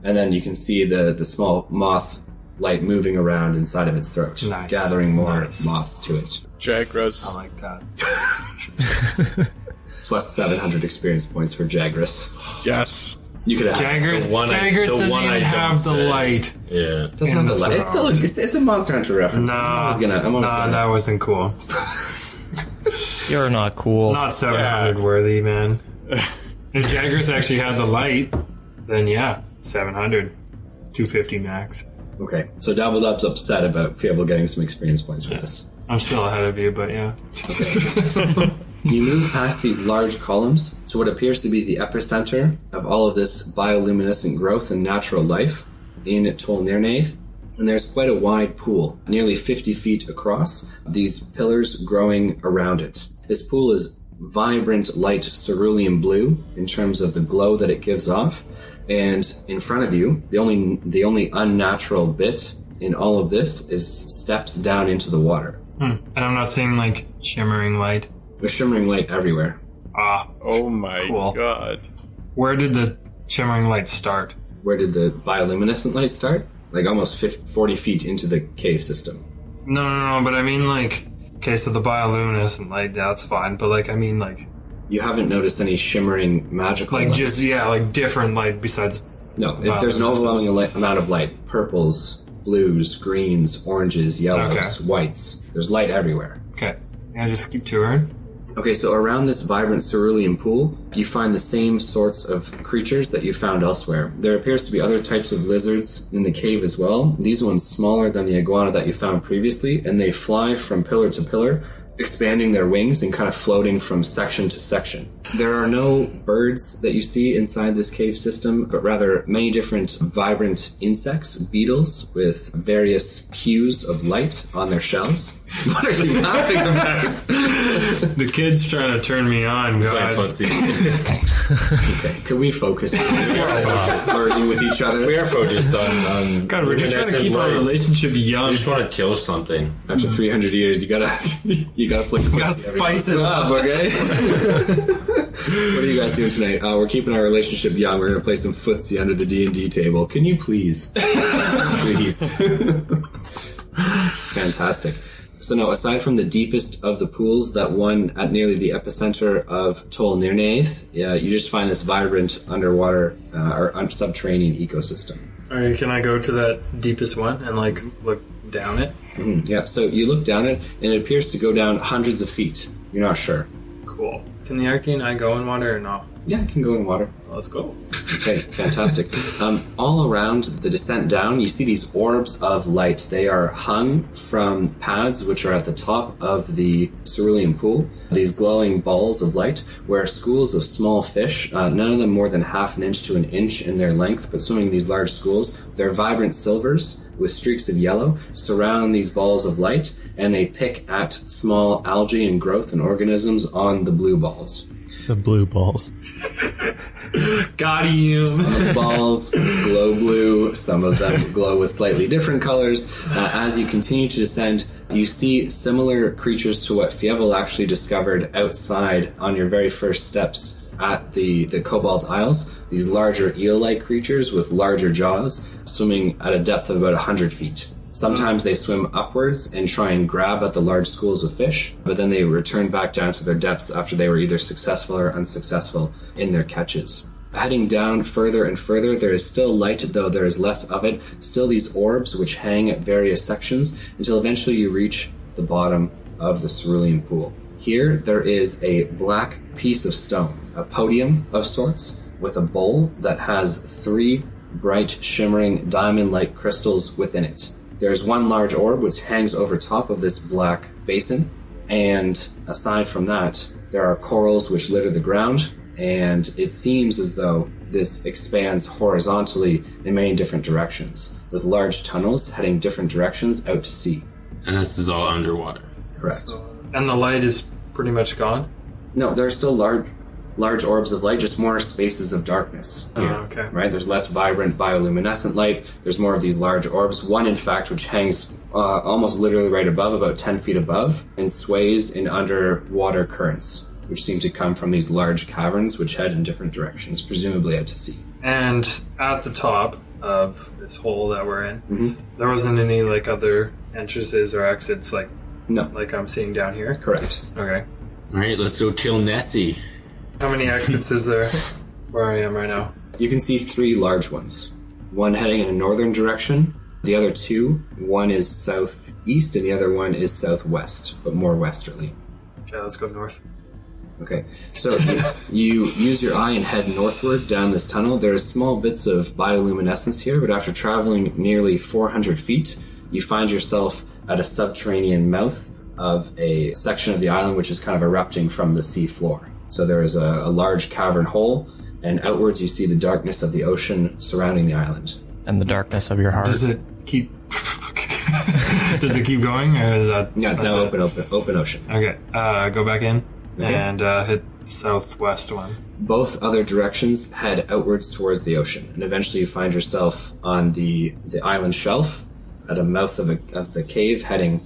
Speaker 1: and then you can see the small moth light moving around inside of its throat, gathering more moths to it.
Speaker 2: Jagras.
Speaker 3: I like that.
Speaker 1: Plus 700 experience points for Jagras.
Speaker 2: Yes.
Speaker 1: You could have
Speaker 3: Jagras doesn't even have the light.
Speaker 4: Yeah.
Speaker 1: doesn't have the light. It's still it's a Monster Hunter reference.
Speaker 3: That wasn't cool.
Speaker 5: You're not cool.
Speaker 3: Not 700 worthy, man. If Jagras actually had the light, then yeah, 700. 250 max.
Speaker 1: Okay, so Dabbledub's upset about Fievel getting some experience points for this.
Speaker 3: I'm still ahead of you, but yeah.
Speaker 1: You move past these large columns to what appears to be the epicenter of all of this bioluminescent growth and natural life in Tol Nirnaeth. And there's quite a wide pool, nearly 50 feet across, these pillars growing around it. This pool is vibrant light cerulean blue in terms of the glow that it gives off. And in front of you, the only unnatural bit in all of this is steps down into the water.
Speaker 3: And I'm not seeing like shimmering light.
Speaker 1: There's shimmering light everywhere.
Speaker 2: Oh my god.
Speaker 3: Where did the shimmering light start?
Speaker 1: Where did the bioluminescent light start? Like almost 40 feet into the cave system.
Speaker 3: No, but I mean like, okay, so the bioluminescent light, that's fine, but like, I mean like...
Speaker 1: You haven't noticed any shimmering magical light?
Speaker 3: Like different light besides...
Speaker 1: No, there's an overwhelming amount of light. Purples, blues, greens, oranges, yellows, whites. There's light everywhere.
Speaker 3: Okay. Yeah, just keep touring.
Speaker 1: Okay, so around this vibrant cerulean pool, you find the same sorts of creatures that you found elsewhere. There appears to be other types of lizards in the cave as well. These ones smaller than the iguana that you found previously, and they fly from pillar to pillar, expanding their wings and kind of floating from section to section. There are no birds that you see inside this cave system, but rather many different vibrant insects, beetles, with various hues of light on their shells. What are you laughing about?
Speaker 3: The kid's trying to turn me on, God.
Speaker 1: Okay, can we focus? Flirting with each other.
Speaker 4: We are focused on
Speaker 3: God, we're just trying to keep our relationship young.
Speaker 4: You just want to kill something.
Speaker 1: After 300 years, you gotta flick.
Speaker 3: You gotta spice it up, okay?
Speaker 1: What are you guys doing tonight? We're keeping our relationship young. We're gonna play some footsie under the D&D table. Can you please? Please. Fantastic. So no, aside from the deepest of the pools, that one at nearly the epicenter of Tol Nirnaeth, you just find this vibrant underwater or subterranean ecosystem.
Speaker 3: Alright, can I go to that deepest one and like look down it?
Speaker 1: Mm-hmm. Yeah, so you look down it, and it appears to go down hundreds of feet. You're not sure.
Speaker 3: Cool. Can the arcane eye go in water or no?
Speaker 1: Yeah, it can go in water.
Speaker 3: Let's go.
Speaker 1: Okay, fantastic. All around the descent down, you see these orbs of light. They are hung from pads which are at the top of the cerulean pool. These glowing balls of light where schools of small fish, none of them more than half an inch to an inch in their length, but swimming in these large schools. They're vibrant silvers with streaks of yellow surround these balls of light, and they pick at small algae and growth and organisms on the blue balls.
Speaker 5: The blue balls.
Speaker 3: Got you.
Speaker 1: Some of the balls glow blue, some of them glow with slightly different colors. As you continue to descend, you see similar creatures to what Fievel actually discovered outside on your very first steps at the Cobalt Isles. These larger eel-like creatures with larger jaws swimming at a depth of about 100 feet. Sometimes they swim upwards and try and grab at the large schools of fish, but then they return back down to their depths after they were either successful or unsuccessful in their catches. Heading down further and further, there is still light, though there is less of it. Still these orbs which hang at various sections until eventually you reach the bottom of the cerulean pool. Here there is a black piece of stone, a podium of sorts, with a bowl that has 3 bright, shimmering, diamond-like crystals within it. There is one large orb which hangs over top of this black basin, and aside from that, there are corals which litter the ground, and it seems as though this expands horizontally in many different directions, with large tunnels heading different directions out to sea.
Speaker 4: And this is all underwater.
Speaker 1: Correct.
Speaker 3: And the light is pretty much gone?
Speaker 1: No, there are still large orbs of light, just more spaces of darkness here,
Speaker 3: okay.
Speaker 1: right? There's less vibrant bioluminescent light. There's more of these large orbs. One, in fact, which hangs almost literally right above, about 10 feet above, and sways in underwater currents, which seem to come from these large caverns which head in different directions, presumably out to sea.
Speaker 3: And at the top of this hole that we're in, there wasn't any like other entrances or exits
Speaker 1: No.
Speaker 3: like I'm seeing down here?
Speaker 1: Correct.
Speaker 3: Okay.
Speaker 4: Alright, let's go kill Nessie.
Speaker 3: How many exits is there where I am right now?
Speaker 1: You can see 3 large ones. One heading in a northern direction, the other 2, one is southeast and the other one is southwest, but more westerly.
Speaker 3: Okay, let's go north.
Speaker 1: Okay, so you use your eye and head northward down this tunnel. There are small bits of bioluminescence here, but after traveling nearly 400 feet, you find yourself at a subterranean mouth of a section of the island which is kind of erupting from the sea floor. So there is a large cavern hole, and outwards you see the darkness of the ocean surrounding the island.
Speaker 5: And the darkness of your heart.
Speaker 3: Does it keep... Does it keep going, or is that...
Speaker 1: Yeah, it's now open ocean.
Speaker 3: Okay, go back in
Speaker 1: Okay.
Speaker 3: and hit southwest one.
Speaker 1: Both other directions head outwards towards the ocean, and eventually you find yourself on the island shelf at a mouth of the cave heading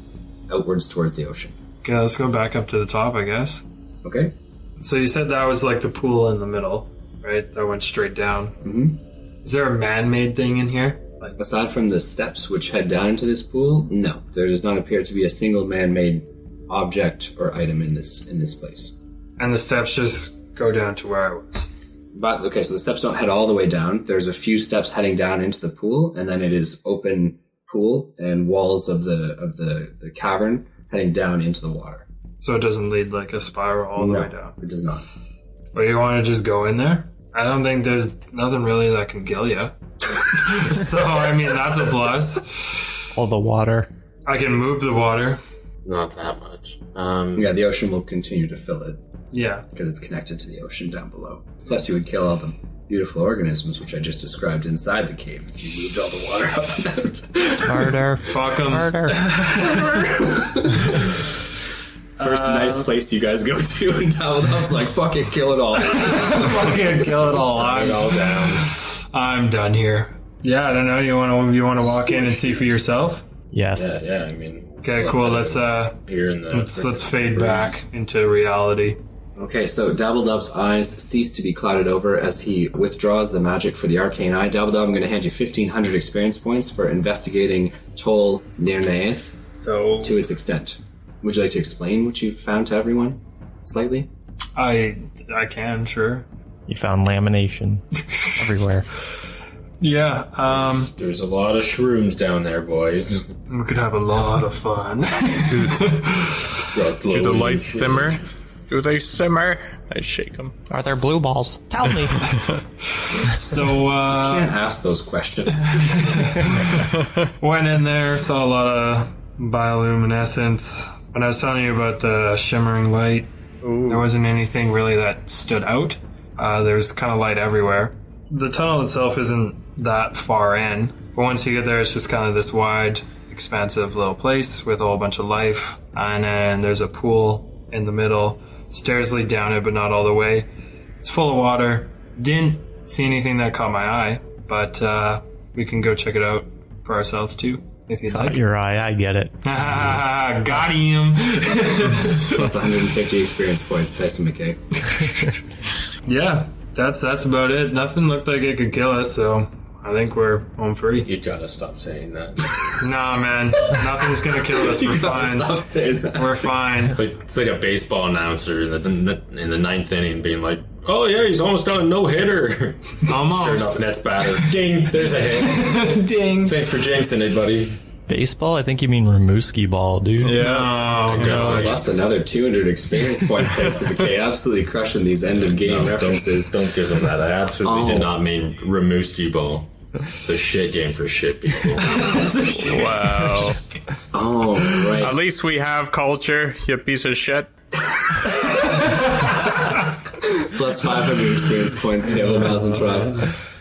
Speaker 1: outwards towards the ocean.
Speaker 3: Okay, let's go back up to the top, I guess.
Speaker 1: Okay?
Speaker 3: So you said that was like the pool in the middle, right? That went straight down.
Speaker 1: Mm-hmm.
Speaker 3: Is there a man-made thing in here?
Speaker 1: Aside from the steps which head down into this pool, no. There does not appear to be a single man-made object or item in this place.
Speaker 3: And the steps just go down to where I was.
Speaker 1: But, okay, so the steps don't head all the way down. There's a few steps heading down into the pool, and then it is open pool and walls of the cavern heading down into the water.
Speaker 3: So it doesn't lead like a spiral all the way down?
Speaker 1: It does not.
Speaker 3: But you want to just go in there? I don't think there's nothing really that can kill you. So, I mean, that's a plus.
Speaker 5: All the water.
Speaker 3: I can move the water.
Speaker 4: Not that much.
Speaker 1: Yeah, the ocean will continue to fill it
Speaker 3: Yeah.
Speaker 1: because it's connected to the ocean down below. Plus, you would kill all the beautiful organisms which I just described inside the cave if you moved all the water up and out.
Speaker 5: Murder.
Speaker 3: Fuck 'em.
Speaker 5: Murder.
Speaker 1: First nice place you guys go to, and Davidom's like, fuck it, kill it all.
Speaker 3: Fucking kill it all.
Speaker 1: It all down.
Speaker 3: I'm done here. Yeah, I don't know. You want to walk in and see for yourself?
Speaker 5: Yes.
Speaker 4: Yeah, I mean...
Speaker 3: Okay, cool. Let's
Speaker 4: here in the
Speaker 3: let's fade back into reality.
Speaker 1: Okay, so Dabbledub's eyes cease to be clouded over as he withdraws the magic for the arcane eye. Dabbledub, I'm going to hand you 1,500 experience points for investigating Tol Nirnaeth to its extent. Would you like to explain what you found to everyone? Slightly?
Speaker 3: I can, sure.
Speaker 5: You found lamination everywhere.
Speaker 3: Yeah,
Speaker 4: There's a lot of shrooms down there, boys.
Speaker 3: we could have a lot of fun.
Speaker 2: Do the lights simmer? Do they simmer? I shake them.
Speaker 5: Are there blue balls? Tell me.
Speaker 3: So,
Speaker 1: Can't ask those questions.
Speaker 3: went in there, saw a lot of bioluminescence. When I was telling you about the shimmering light, there wasn't anything really that stood out. There's kind of light everywhere. The tunnel itself isn't that far in, but once you get there, it's just kind of this wide expansive little place with a whole bunch of life. And then there's a pool in the middle. Stairs lead down it, but not all the way. It's full of water. Didn't see anything that caught my eye, but we can go check it out for ourselves too, if you'd like.
Speaker 5: Caught your eye, I get it.
Speaker 3: Got him.
Speaker 1: Plus 150 experience points, Tyson McKay.
Speaker 3: Yeah, that's about it. Nothing looked like it could kill us, so I think we're home free.
Speaker 4: You gotta stop saying that.
Speaker 3: Nah, man. Nothing's gonna kill us. We're fine.
Speaker 1: Stop saying that.
Speaker 3: We're fine.
Speaker 4: It's like a baseball announcer in the ninth inning being like, "Oh yeah, he's almost done a no-hitter."
Speaker 3: Almost.
Speaker 4: Sure enough, Nets batter. Ding, there's a hit.
Speaker 3: Ding.
Speaker 4: Thanks for jinxing it, buddy.
Speaker 5: Baseball? I think you mean Rimouski ball, dude.
Speaker 3: Yeah. No.
Speaker 1: Plus another 200 experience points, Tyson McKay. Absolutely crushing these end-of-game references.
Speaker 4: Don't give him that. I absolutely did not mean Rimouski ball. It's a shit game for shit people.
Speaker 2: Wow.
Speaker 1: Oh, right.
Speaker 2: At least we have culture, you piece of shit.
Speaker 1: Plus 500 experience points, Caleb Mazentrov.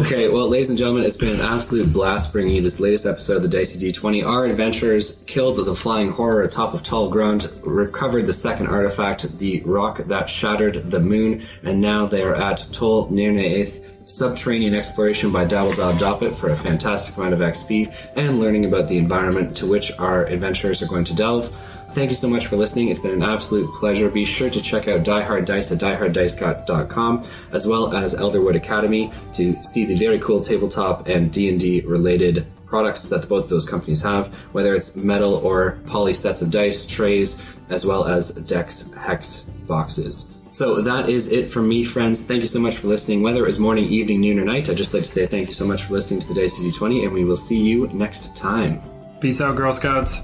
Speaker 1: Okay, well, ladies and gentlemen, it's been an absolute blast bringing you this latest episode of the Dicey D20. Our adventurers killed the flying horror atop of Tall Ground, recovered the second artifact, the rock that shattered the moon, and now they are at Tol Nirneith, subterranean exploration by Dabble Dab Doppet for a fantastic amount of XP, and learning about the environment to which our adventurers are going to delve. Thank you so much for listening. It's been an absolute pleasure. Be sure to check out Die Hard Dice at dieharddice.com, as well as Elderwood Academy to see the very cool tabletop and D&D related products that both of those companies have, whether it's metal or poly sets of dice, trays, as well as decks, hex boxes. So that is it from me, friends. Thank you so much for listening. Whether it was morning, evening, noon, or night, I'd just like to say thank you so much for listening to the Dicey D20, and we will see you next time.
Speaker 3: Peace out, Girl Scouts.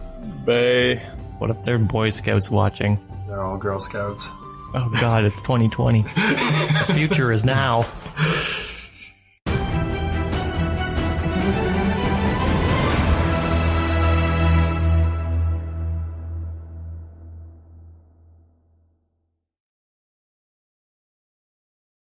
Speaker 2: Bye.
Speaker 5: What if they're Boy Scouts watching?
Speaker 3: They're all Girl Scouts.
Speaker 5: Oh god, it's 2020. The future is now.